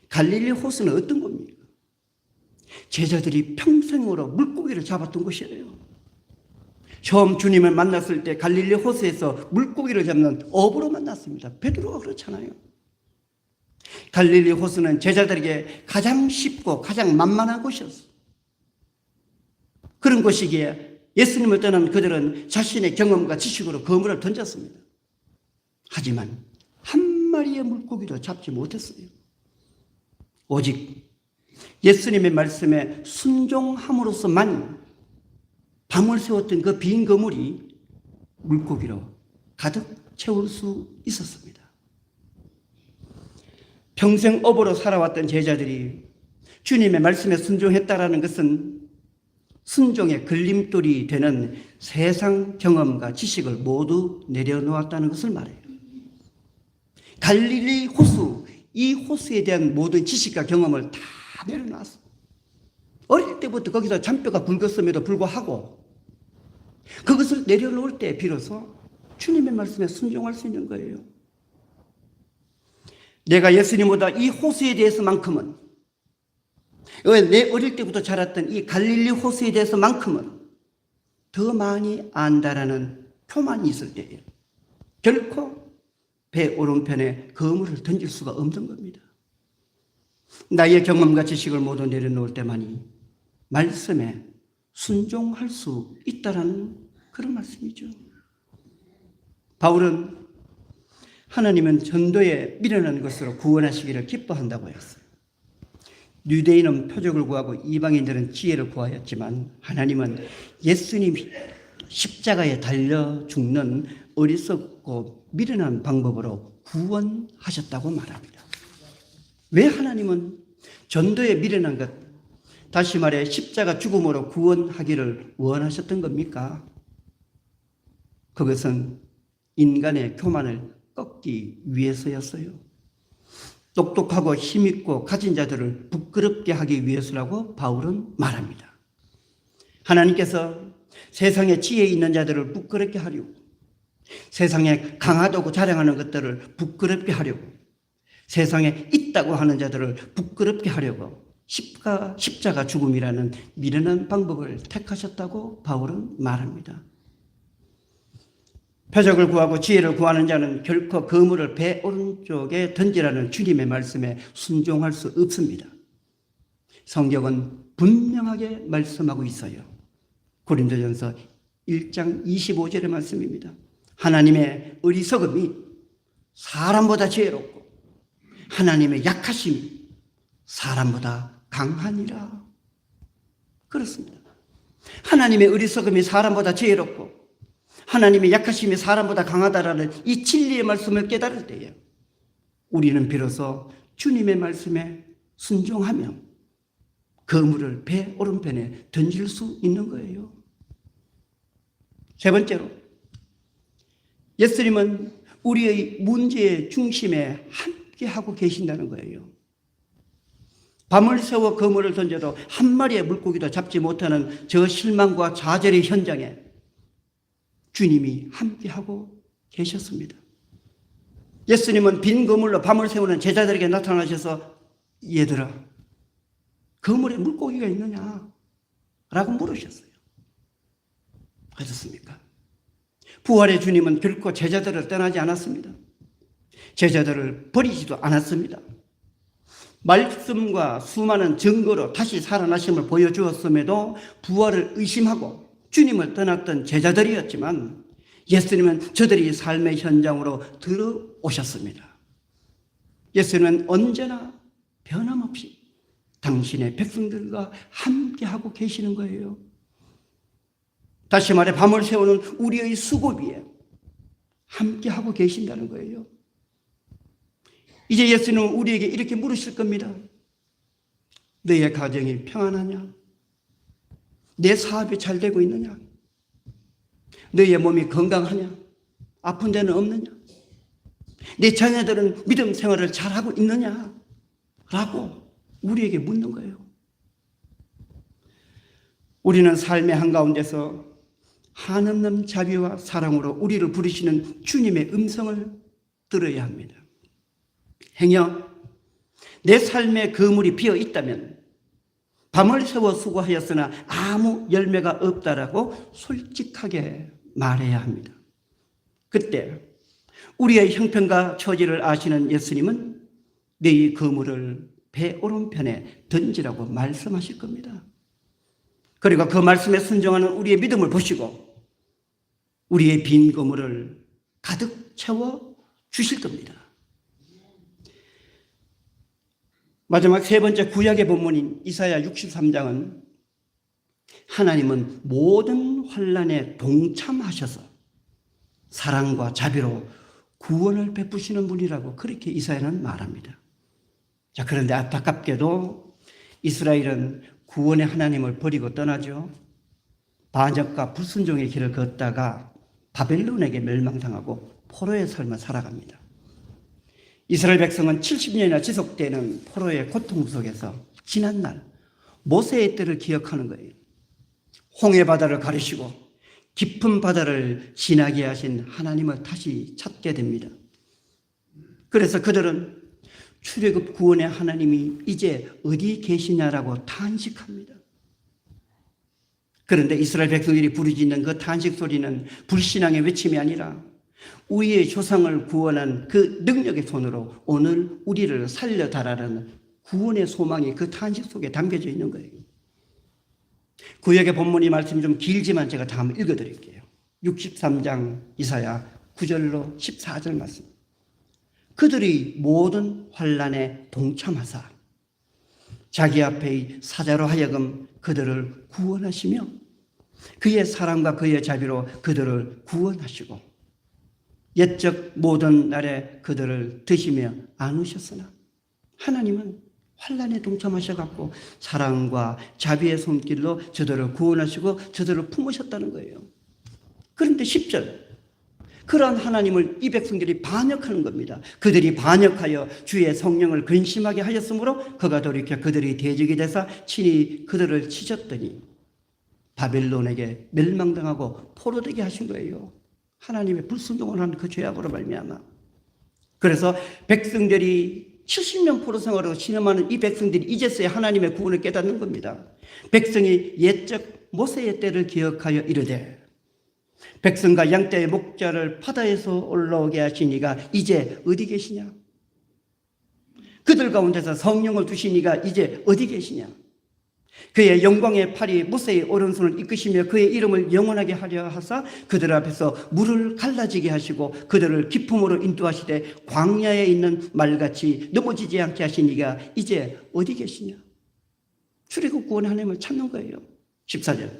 S1: 갈릴리 호수는 어떤 겁니까? 제자들이 평생으로 물고기를 잡았던 곳이에요. 처음 주님을 만났을 때 갈릴리 호수에서 물고기를 잡는 어부로 만났습니다. 베드로가 그렇잖아요. 갈릴리 호수는 제자들에게 가장 쉽고 가장 만만한 곳이었어요. 그런 곳이기에 예수님을 떠난 그들은 자신의 경험과 지식으로 그물을 던졌습니다. 하지만 한 마리의 물고기도 잡지 못했어요. 오직 예수님의 말씀에 순종함으로써만 밤을 새웠던 그 빈 그물이 물고기로 가득 채울 수 있었습니다. 평생 업으로 살아왔던 제자들이 주님의 말씀에 순종했다라는 것은 순종의 걸림돌이 되는 세상 경험과 지식을 모두 내려놓았다는 것을 말해요. 갈릴리 호수, 이 호수에 대한 모든 지식과 경험을 다 내려놨어. 어릴 때부터 거기서 잔뼈가 굵었음에도 불구하고 그것을 내려놓을 때 비로소 주님의 말씀에 순종할 수 있는 거예요. 내가 예수님보다 이 호수에 대해서만큼은, 내 어릴 때부터 자랐던 이 갈릴리 호수에 대해서만큼은 더 많이 안다라는 표만이 있을 때예요. 결코 배 오른편에 그물을 던질 수가 없는 겁니다. 나의 경험과 지식을 모두 내려놓을 때만이 말씀에 순종할 수 있다라는 그런 말씀이죠. 바울은 하나님은 전도에 미련한 것으로 구원하시기를 기뻐한다고 했어요. 유대인은 표적을 구하고 이방인들은 지혜를 구하였지만 하나님은 예수님이 십자가에 달려 죽는 어리석고 미련한 방법으로 구원하셨다고 말합니다. 왜 하나님은 전도에 미련한 것, 다시 말해 십자가 죽음으로 구원하기를 원하셨던 겁니까? 그것은 인간의 교만을 꺾기 위해서였어요. 똑똑하고 힘있고 가진 자들을 부끄럽게 하기 위해서라고 바울은 말합니다. 하나님께서 세상에 지혜 있는 자들을 부끄럽게 하려고, 세상에 강하다고 자랑하는 것들을 부끄럽게 하려고, 세상에 있다고 하는 자들을 부끄럽게 하려고 십자가 죽음이라는 미련한 방법을 택하셨다고 바울은 말합니다. 표적을 구하고 지혜를 구하는 자는 결코 그물을 배 오른쪽에 던지라는 주님의 말씀에 순종할 수 없습니다. 성경은 분명하게 말씀하고 있어요. 고린도전서 1장 25절의 말씀입니다. 하나님의 어리석음이 사람보다 지혜롭고 하나님의 약하심이 사람보다 강하니라. 그렇습니다. 하나님의 어리석음이 사람보다 지혜롭고 하나님의 약하심이 사람보다 강하다라는 이 진리의 말씀을 깨달을 때에 우리는 비로소 주님의 말씀에 순종하며 그물을 배 오른편에 던질 수 있는 거예요. 세 번째로, 예수님은 우리의 문제의 중심에 함께하고 계신다는 거예요. 밤을 새워 그물을 던져도 한 마리의 물고기도 잡지 못하는 저 실망과 좌절의 현장에 주님이 함께하고 계셨습니다. 예수님은 빈 그물로 밤을 새우는 제자들에게 나타나셔서 얘들아, 그물에 물고기가 있느냐? 라고 물으셨어요. 어떻습니까? 부활의 주님은 결코 제자들을 떠나지 않았습니다. 제자들을 버리지도 않았습니다. 말씀과 수많은 증거로 다시 살아나심을 보여주었음에도 부활을 의심하고 주님을 떠났던 제자들이었지만 예수님은 저들이 삶의 현장으로 들어오셨습니다. 예수님은 언제나 변함없이 당신의 백성들과 함께하고 계시는 거예요. 다시 말해 밤을 새우는 우리의 수고 위에 함께하고 계신다는 거예요. 이제 예수님은 우리에게 이렇게 물으실 겁니다. 너의 가정이 평안하냐? 내 사업이 잘 되고 있느냐? 너의 몸이 건강하냐? 아픈 데는 없느냐? 내 자녀들은 믿음 생활을 잘하고 있느냐? 라고 우리에게 묻는 거예요. 우리는 삶의 한가운데서 한없는 자비와 사랑으로 우리를 부르시는 주님의 음성을 들어야 합니다. 행여 내 삶의 그물이 비어 있다면 밤을 새워 수고하였으나 아무 열매가 없다라고 솔직하게 말해야 합니다. 그때 우리의 형편과 처지를 아시는 예수님은 너희 그물을 배 오른편에 던지라고 말씀하실 겁니다. 그리고 그 말씀에 순종하는 우리의 믿음을 보시고 우리의 빈 그물을 가득 채워 주실 겁니다. 마지막 세 번째 구약의 본문인 이사야 63장은 하나님은 모든 환난에 동참하셔서 사랑과 자비로 구원을 베푸시는 분이라고 그렇게 이사야는 말합니다. 자, 그런데 안타깝게도 이스라엘은 구원의 하나님을 버리고 떠나죠. 반역과 불순종의 길을 걷다가 바벨론에게 멸망당하고 포로의 삶을 살아갑니다. 이스라엘 백성은 70년이나 지속되는 포로의 고통 속에서 지난날 모세의 때를 기억하는 거예요. 홍해 바다를 가르시고 깊은 바다를 지나게 하신 하나님을 다시 찾게 됩니다. 그래서 그들은 출애굽 구원의 하나님이 이제 어디 계시냐라고 탄식합니다. 그런데 이스라엘 백성들이 부르짖는 그 탄식 소리는 불신앙의 외침이 아니라 우리의 조상을 구원한 그 능력의 손으로 오늘 우리를 살려달라는 구원의 소망이 그 탄식 속에 담겨져 있는 거예요. 구약의 본문이 말씀이 좀 길지만 제가 다 한번 읽어드릴게요. 63장 이사야 9절로 14절 말씀. 그들이 모든 환난에 동참하사 자기 앞에 사자로 하여금 그들을 구원하시며 그의 사랑과 그의 자비로 그들을 구원하시고 옛적 모든 날에 그들을 드시며 안으셨으나 하나님은 환난에 동참하셔갖고 사랑과 자비의 손길로 저들을 구원하시고 저들을 품으셨다는 거예요. 그런데 10절 그러한 하나님을 이 백성들이 반역하는 겁니다. 그들이 반역하여 주의 성령을 근심하게 하였으므로 그가 돌이켜 그들이 대적이 되사 친히 그들을 치셨더니 바벨론에게 멸망당하고 포로되게 하신 거예요. 하나님의 불순종을 한 그 죄악으로 말미암아. 그래서 백성들이 70년 포로 생활을 신음하는 이 백성들이 이제서야 하나님의 구원을 깨닫는 겁니다. 백성이 옛적 모세의 때를 기억하여 이르되 백성과 양떼의 목자를 바다에서 올라오게 하신 이가 이제 어디 계시냐? 그들 가운데서 성령을 두신 이가 이제 어디 계시냐? 그의 영광의 팔이 모세의 오른손을 이끄시며 그의 이름을 영원하게 하려 하사 그들 앞에서 물을 갈라지게 하시고 그들을 기품으로 인도하시되 광야에 있는 말같이 넘어지지 않게 하신 이가 이제 어디 계시냐? 출애굽 구원 하나님을 찾는 거예요. 14절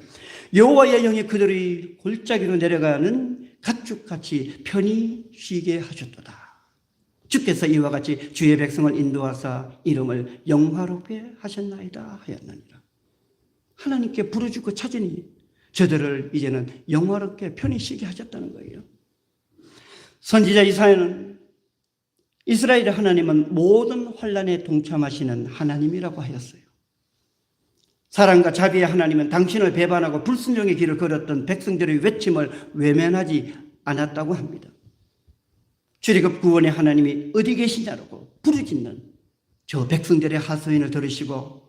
S1: 여호와의 영이 그들이 골짜기로 내려가는 가축같이 편히 쉬게 하셨도다. 주께서 이와 같이 주의 백성을 인도하사 이름을 영화롭게 하셨나이다 하였느니라. 하나님께 부르짖고 찾으니 저들을 이제는 영화롭게 편히 쉬게 하셨다는 거예요. 선지자 이사야는 이스라엘의 하나님은 모든 환난에 동참하시는 하나님이라고 하였어요. 사랑과 자비의 하나님은 당신을 배반하고 불순종의 길을 걸었던 백성들의 외침을 외면하지 않았다고 합니다. 출애굽 구원의 하나님이 어디 계시냐고 부르짖는 저 백성들의 하소연을 들으시고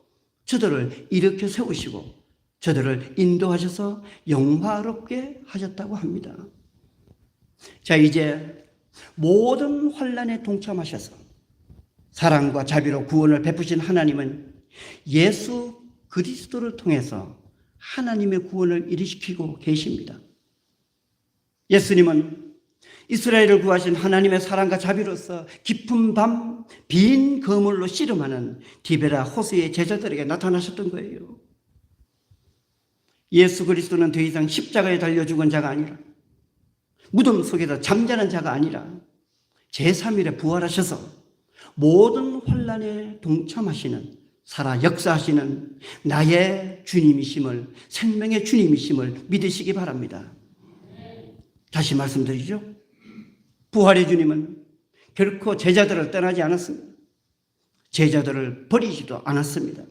S1: 저들을 일으켜 세우시고 저들을 인도하셔서 영화롭게 하셨다고 합니다. 자, 이제 모든 환난에 동참하셔서 사랑과 자비로 구원을 베푸신 하나님은 예수 그리스도를 통해서 하나님의 구원을 일으키고 계십니다. 예수님은 이스라엘을 구하신 하나님의 사랑과 자비로서 깊은 밤 빈 그물로 씨름하는 디베라 호수의 제자들에게 나타나셨던 거예요. 예수 그리스도는 더 이상 십자가에 달려 죽은 자가 아니라 무덤 속에서 잠자는 자가 아니라 제3일에 부활하셔서 모든 환난에 동참하시는 살아 역사하시는 나의 주님이심을, 생명의 주님이심을 믿으시기 바랍니다. 다시 말씀드리죠. 부활의 주님은 결코 제자들을 떠나지 않았습니다. 제자들을 버리지도 않았습니다.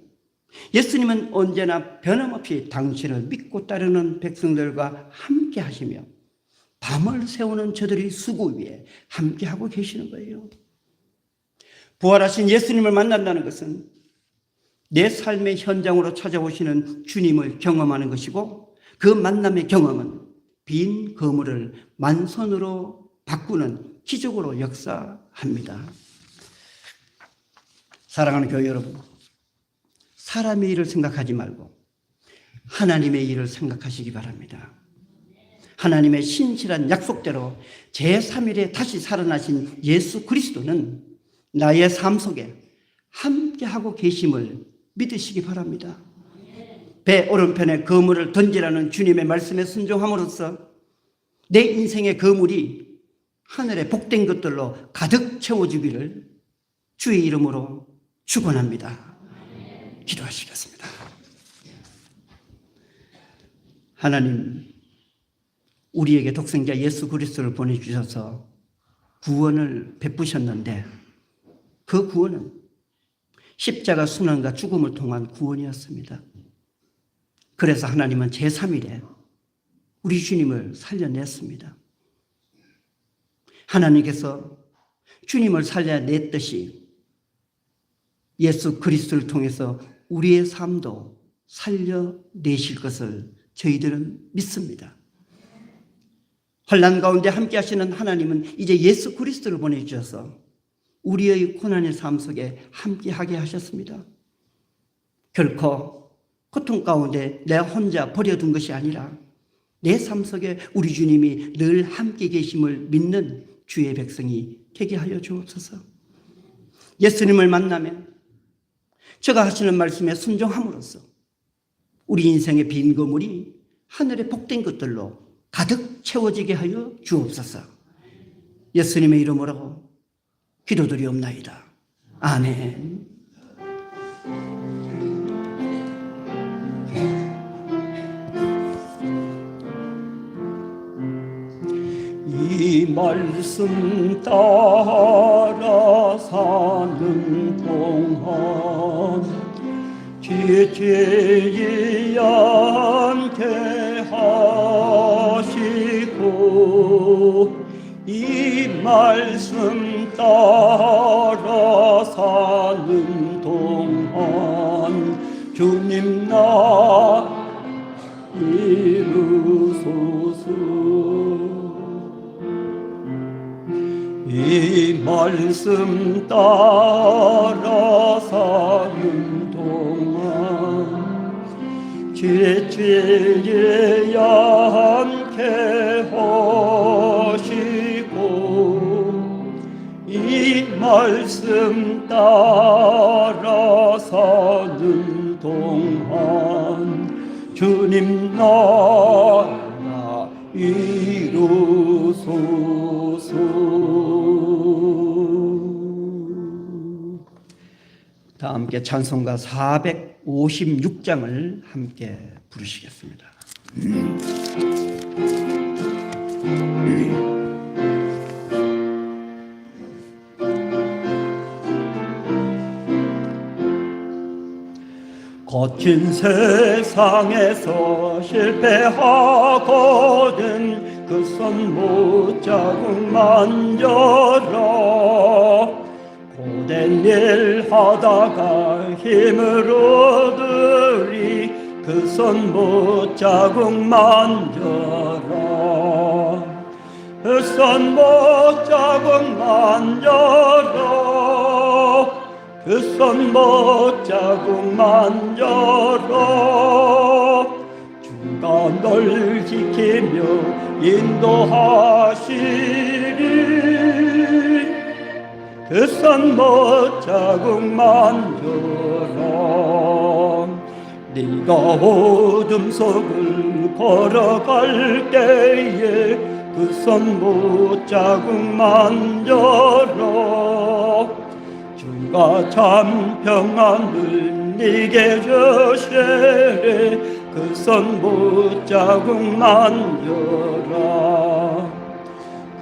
S1: 예수님은 언제나 변함없이 당신을 믿고 따르는 백성들과 함께 하시며 밤을 새우는 저들의 수고 위에 함께하고 계시는 거예요. 부활하신 예수님을 만난다는 것은 내 삶의 현장으로 찾아오시는 주님을 경험하는 것이고 그 만남의 경험은 빈 그물을 만선으로 바꾸는 기적으로 역사합니다. 사랑하는 교회 여러분, 사람의 일을 생각하지 말고 하나님의 일을 생각하시기 바랍니다. 하나님의 신실한 약속대로 제3일에 다시 살아나신 예수 그리스도는 나의 삶 속에 함께하고 계심을 믿으시기 바랍니다. 배 오른편에 그물을 던지라는 주님의 말씀에 순종함으로써 내 인생의 그물이 하늘의 복된 것들로 가득 채워주기를 주의 이름으로 축원합니다. 기도하시겠습니다. 하나님, 우리에게 독생자 예수 그리스도를 보내주셔서 구원을 베푸셨는데 그 구원은 십자가 순환과 죽음을 통한 구원이었습니다. 그래서 하나님은 제3일에 우리 주님을 살려냈습니다. 하나님께서 주님을 살려냈듯이 예수 그리스도를 통해서 우리의 삶도 살려내실 것을 저희들은 믿습니다. 환난 가운데 함께 하시는 하나님은 이제 예수 그리스도를 보내주셔서 우리의 고난의 삶 속에 함께하게 하셨습니다. 결코 고통 가운데 내 혼자 버려둔 것이 아니라 내 삶 속에 우리 주님이 늘 함께 계심을 믿는 주의 백성이 되게 하여 주옵소서. 예수님을 만나면 저가 하시는 말씀에 순종함으로써 우리 인생의 빈 그물이 하늘의 복된 것들로 가득 채워지게 하여 주옵소서. 예수님의 이름으로 기도드리옵나이다. 아멘. 이 말씀 따라 사는 동안 지치지 않게 하시고 이 말씀 따라 사는 동안 주님 나 이루소서. 이 말씀 따라 사는 동안 지치지 않게 하시고 이 말씀 따라 사는 동안 주님 나라 이루소서. 다 함께 찬송가 456장을 함께 부르시겠습니다. 거친 세상에서 실패하거든 그 손 못자국 만져라. 고된 일 하다가 힘을 얻으리 그 손 못자국 만져라. 그 손 못자국 만져라. 그 손 못자국 만져라. 주가 널 지키며 인도하시리. 그 손 못자국 만져라. 네가 어둠 속을 걸어갈 때에 그 손 못자국 만져라. 주가 참 평안을 네게 주시리. 그 손 못자국 만져라.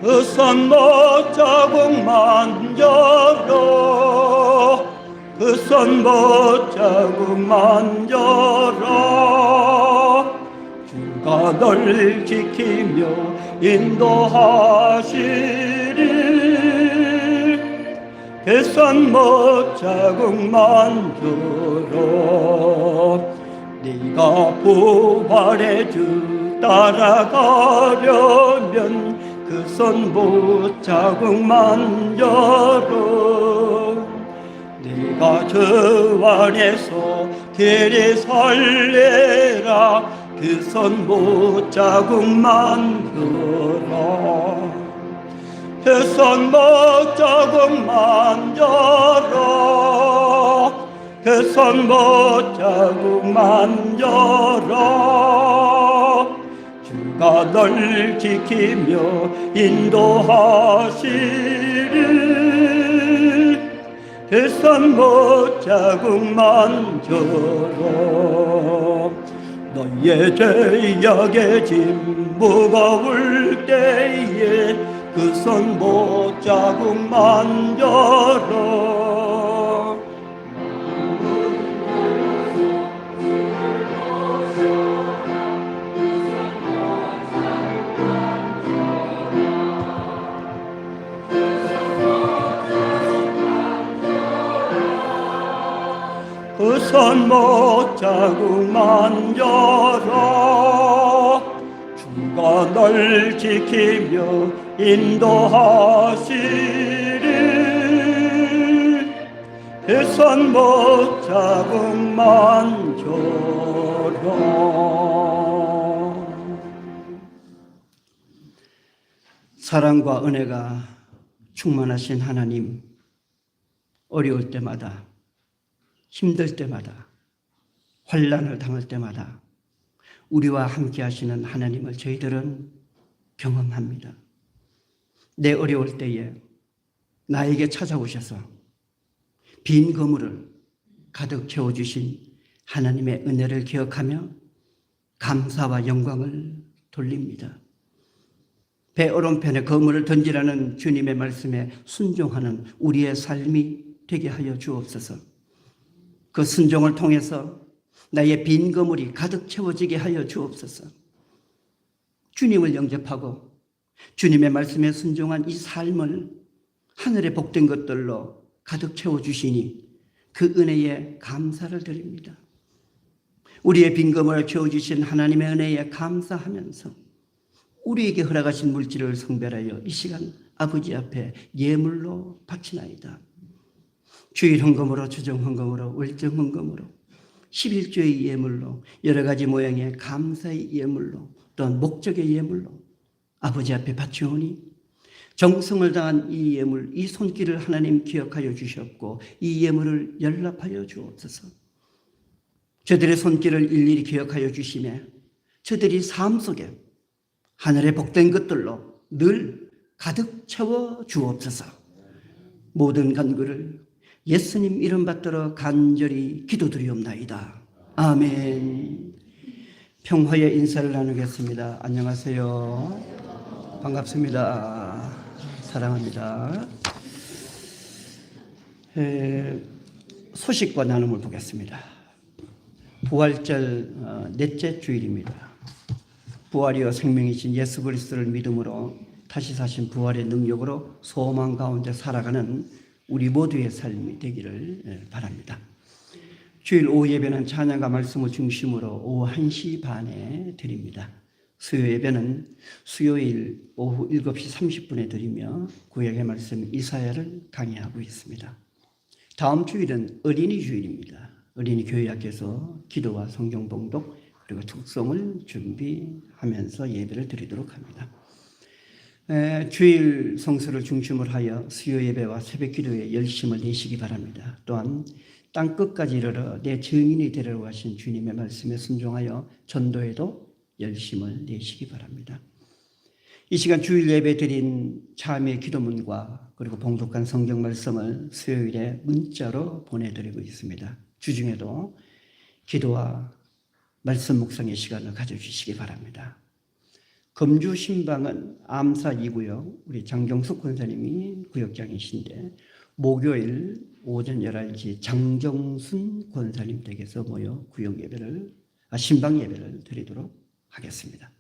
S1: 그 손 못자국 만져라. 그 손 못자국 만져라. 주가 널 지키며 인도하시리. 그 손 못자국 만져라. 네가 부활의 주 따라가려면 그 손 못자국 만져라. 네가 저 안에서 길이 설레라 그 손 못자국만 열어 그 손 못자국만 열어 그 손 못자국만 열어 주가 널 지키며 인도하시리 그 손 못자국만 열어 너의 죄악의 짐 무거울 때에 그 손 못자국만 열어 그 손 못자국만 열어 주가 널 지키며 인도하시리 그 손 못자국만 열어 사랑과 은혜가 충만하신 하나님, 어려울 때마다 힘들 때마다 환난을 당할 때마다 우리와 함께 하시는 하나님을 저희들은 경험합니다. 내 어려울 때에 나에게 찾아오셔서 빈 그물을 가득 채워주신 하나님의 은혜를 기억하며 감사와 영광을 돌립니다. 배 오른편에 그물을 던지라는 주님의 말씀에 순종하는 우리의 삶이 되게 하여 주옵소서. 그 순종을 통해서 나의 빈 그물이 가득 채워지게 하여 주옵소서. 주님을 영접하고 주님의 말씀에 순종한 이 삶을 하늘의 복된 것들로 가득 채워주시니 그 은혜에 감사를 드립니다. 우리의 빈 그물을 채워주신 하나님의 은혜에 감사하면서 우리에게 허락하신 물질을 성별하여 이 시간 아버지 앞에 예물로 바치나이다. 주일 헌금으로, 주정 헌금으로, 월정 헌금으로, 11조의 예물로, 여러 가지 모양의 감사의 예물로, 또한 목적의 예물로 아버지 앞에 바치오니 정성을 다한 이 예물, 이 손길을 하나님 기억하여 주셨고 이 예물을 연락하여 주옵소서. 저들의 손길을 일일이 기억하여 주시며 저들이 삶 속에 하늘의 복된 것들로 늘 가득 채워 주옵소서. 모든 간구를 예수님 이름 받들어 간절히 기도드리옵나이다. 아멘. 평화의 인사를 나누겠습니다. 안녕하세요. 반갑습니다. 사랑합니다. 소식과 나눔을 보겠습니다. 부활절 넷째 주일입니다. 부활이여 생명이신 예수 그리스도를 믿음으로 다시 사신 부활의 능력으로 소망 가운데 살아가는 우리 모두의 삶이 되기를 바랍니다. 주일 오후 예배는 찬양과 말씀을 중심으로 오후 1시 반에 드립니다. 수요 예배는 수요일 오후 7시 30분에 드리며 구약의 말씀 이사야를 강의하고 있습니다. 다음 주일은 어린이 주일입니다. 어린이 교회학교에서 기도와 성경 봉독 그리고 특송을 준비하면서 예배를 드리도록 합니다. 주일 성수를 중심으로 하여 수요 예배와 새벽 기도에 열심을 내시기 바랍니다. 또한 땅끝까지 이르러 내 증인이 되려고 하신 주님의 말씀에 순종하여 전도에도 열심을 내시기 바랍니다. 이 시간 주일 예배 드린 참여 기도문과 그리고 봉독한 성경 말씀을 수요일에 문자로 보내드리고 있습니다. 주중에도 기도와 말씀 묵상의 시간을 가져주시기 바랍니다. 금주 신방은 암사 2구역 우리 장경숙 권사님이 구역장이신데 목요일 오전 11시 장정순 권사님 댁에서 모여 구역 예배를 신방 예배를 드리도록 하겠습니다.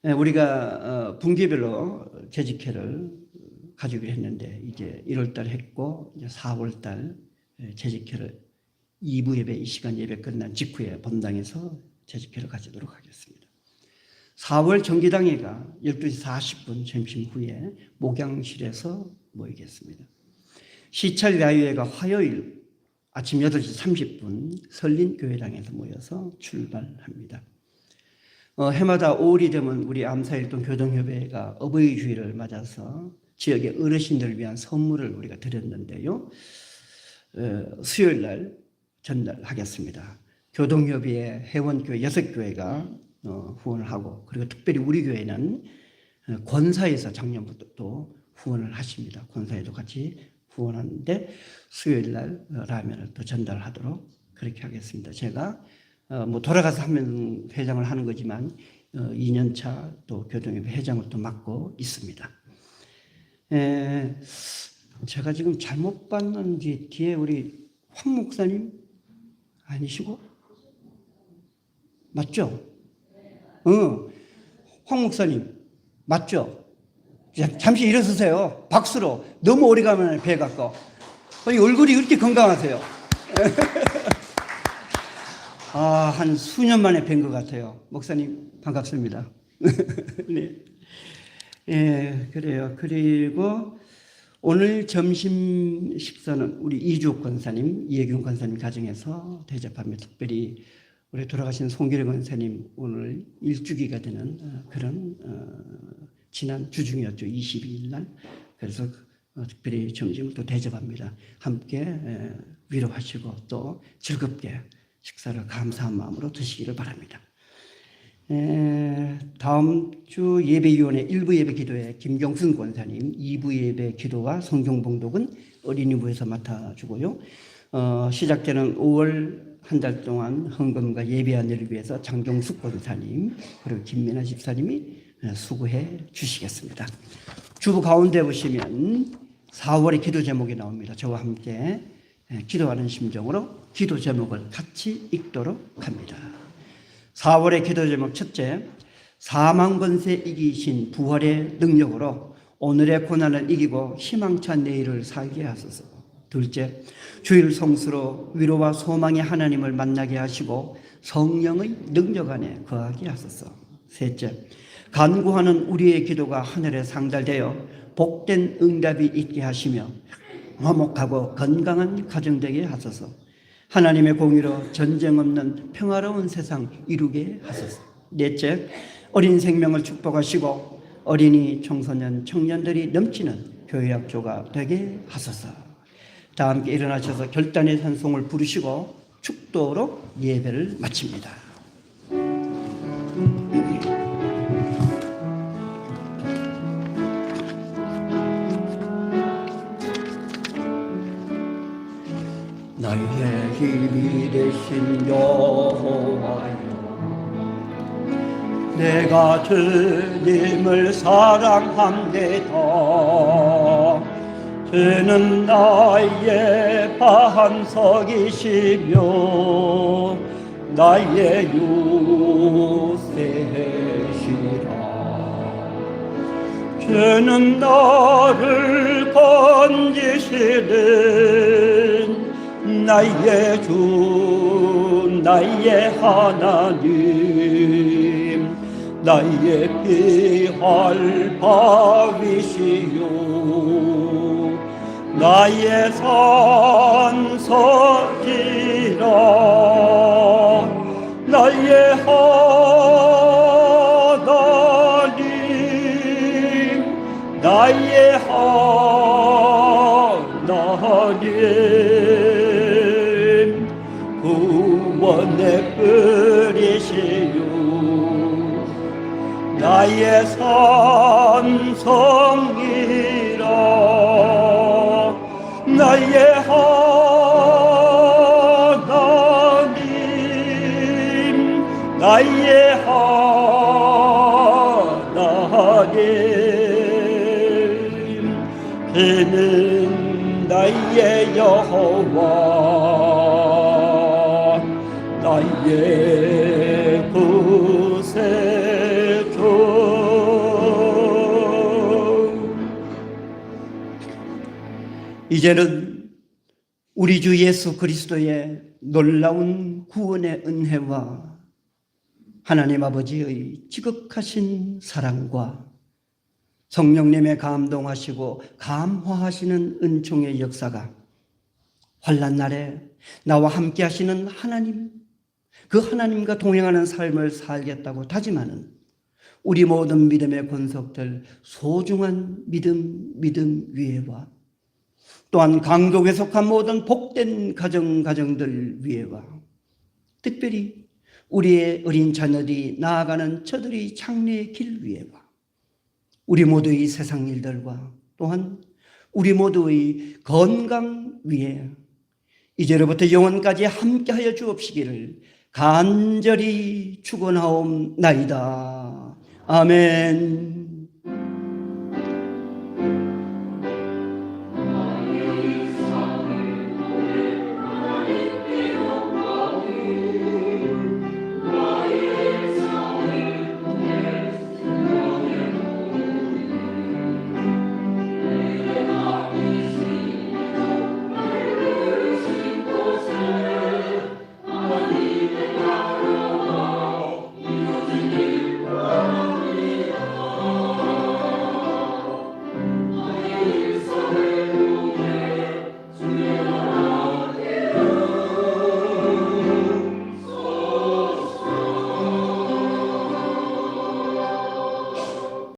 S1: 우리가 분기별로 재직회를 가지기로 했는데 이제 1월달 했고 이제 4월달 재직회를 2부 예배 이 시간 예배 끝난 직후에 본당에서 재직회를 가지도록 하겠습니다. 4월 정기당회가 12시 40분 점심 후에 목양실에서 모이겠습니다. 시찰 야유회가 화요일 아침 8시 30분 설린교회당에서 모여서 출발합니다. 해마다 5월이 되면 우리 암사일동 교동협회가 어버이 주일을 맞아서 지역의 어르신들을 위한 선물을 우리가 드렸는데요. 수요일 날 전달하겠습니다. 교동협의회 회원교회 6교회가 후원을 하고, 그리고 특별히 우리 교회는 권사에서 작년부터 또 후원을 하십니다. 권사에도 같이 후원하는데 수요일 날 라면을 또 전달하도록 그렇게 하겠습니다. 제가 뭐 돌아가서 하면 회장을 하는 거지만 2년차 또 교동협회 회장을 또 맡고 있습니다. 제가 지금 잘못 봤는지 뒤에 우리 황 목사님 아니시고? 맞죠? 황 목사님 맞죠? 잠시 일어서세요. 박수로. 너무 오래 가면 배 가까워. 얼굴이 그렇게 건강하세요. 한 수년 만에 뵌 것 같아요. 목사님 반갑습니다. 네. 그래요. 그리고 오늘 점심 식사는 우리 이주옥 권사님, 이혜균 권사님 가정에서 대접합니다. 특별히 우리 돌아가신 송기래 권사님 오늘 일주기가 되는 그런 지난 주중이었죠. 22일 날. 그래서 특별히 점심을 또 대접합니다. 함께 위로하시고 또 즐겁게 식사를 감사한 마음으로 드시기를 바랍니다. 다음 주 예배위원회 1부 예배 기도회 김경순 권사님, 2부 예배 기도와 성경 봉독은 어린이부에서 맡아주고요. 시작되는 5월 한 달 동안 헌금과 예배한 일을 위해서 장종숙 권사님 그리고 김민아 집사님이 수고해 주시겠습니다. 주부 가운데 보시면 4월의 기도 제목이 나옵니다. 저와 함께 기도하는 심정으로 기도 제목을 같이 읽도록 합니다. 4월의 기도 제목 첫째, 사망 권세 이기신 부활의 능력으로 오늘의 고난을 이기고 희망찬 내일을 살게 하소서. 둘째, 주일 성수로 위로와 소망의 하나님을 만나게 하시고 성령의 능력 안에 거하게 하소서. 셋째, 간구하는 우리의 기도가 하늘에 상달되어 복된 응답이 있게 하시며 화목하고 건강한 가정 되게 하소서. 하나님의 공의로 전쟁 없는 평화로운 세상 이루게 하소서. 넷째, 어린 생명을 축복하시고 어린이, 청소년, 청년들이 넘치는 교회학교가 되게 하소서. 다 함께 일어나셔서 결단의 찬송을 부르시고 축도로 예배를 마칩니다. 나의 힘이 되신 여호와여, 내가 주님을 사랑합니다. 주는 나의 반석이시며 나의 요새시라. 주는 나를 건지시는 나의 주, 나의 하나님, 나의 피할 바위시요 나의 산석이라. 나의 하나님, 나의 하나님, 구원의 뿌리시요 나의 산성이라. 나의 하나님, 나의 하나님, 그는 나의 여호와, 나의 구세주. 이제는 우리 주 예수 그리스도의 놀라운 구원의 은혜와 하나님 아버지의 지극하신 사랑과 성령님의 감동하시고 감화하시는 은총의 역사가 환난 날에 나와 함께 하시는 하나님, 그 하나님과 동행하는 삶을 살겠다고 다짐하는 우리 모든 믿음의 권속들 소중한 믿음 위에와 또한 강독에 속한 모든 복된 가정들 위에와 특별히 우리의 어린 자녀들이 나아가는 저들의 장래의 길 위에와 우리 모두의 세상 일들과 또한 우리 모두의 건강 위에 이제로부터 영원까지 함께하여 주옵시기를 간절히 축원하옵나이다. 아멘.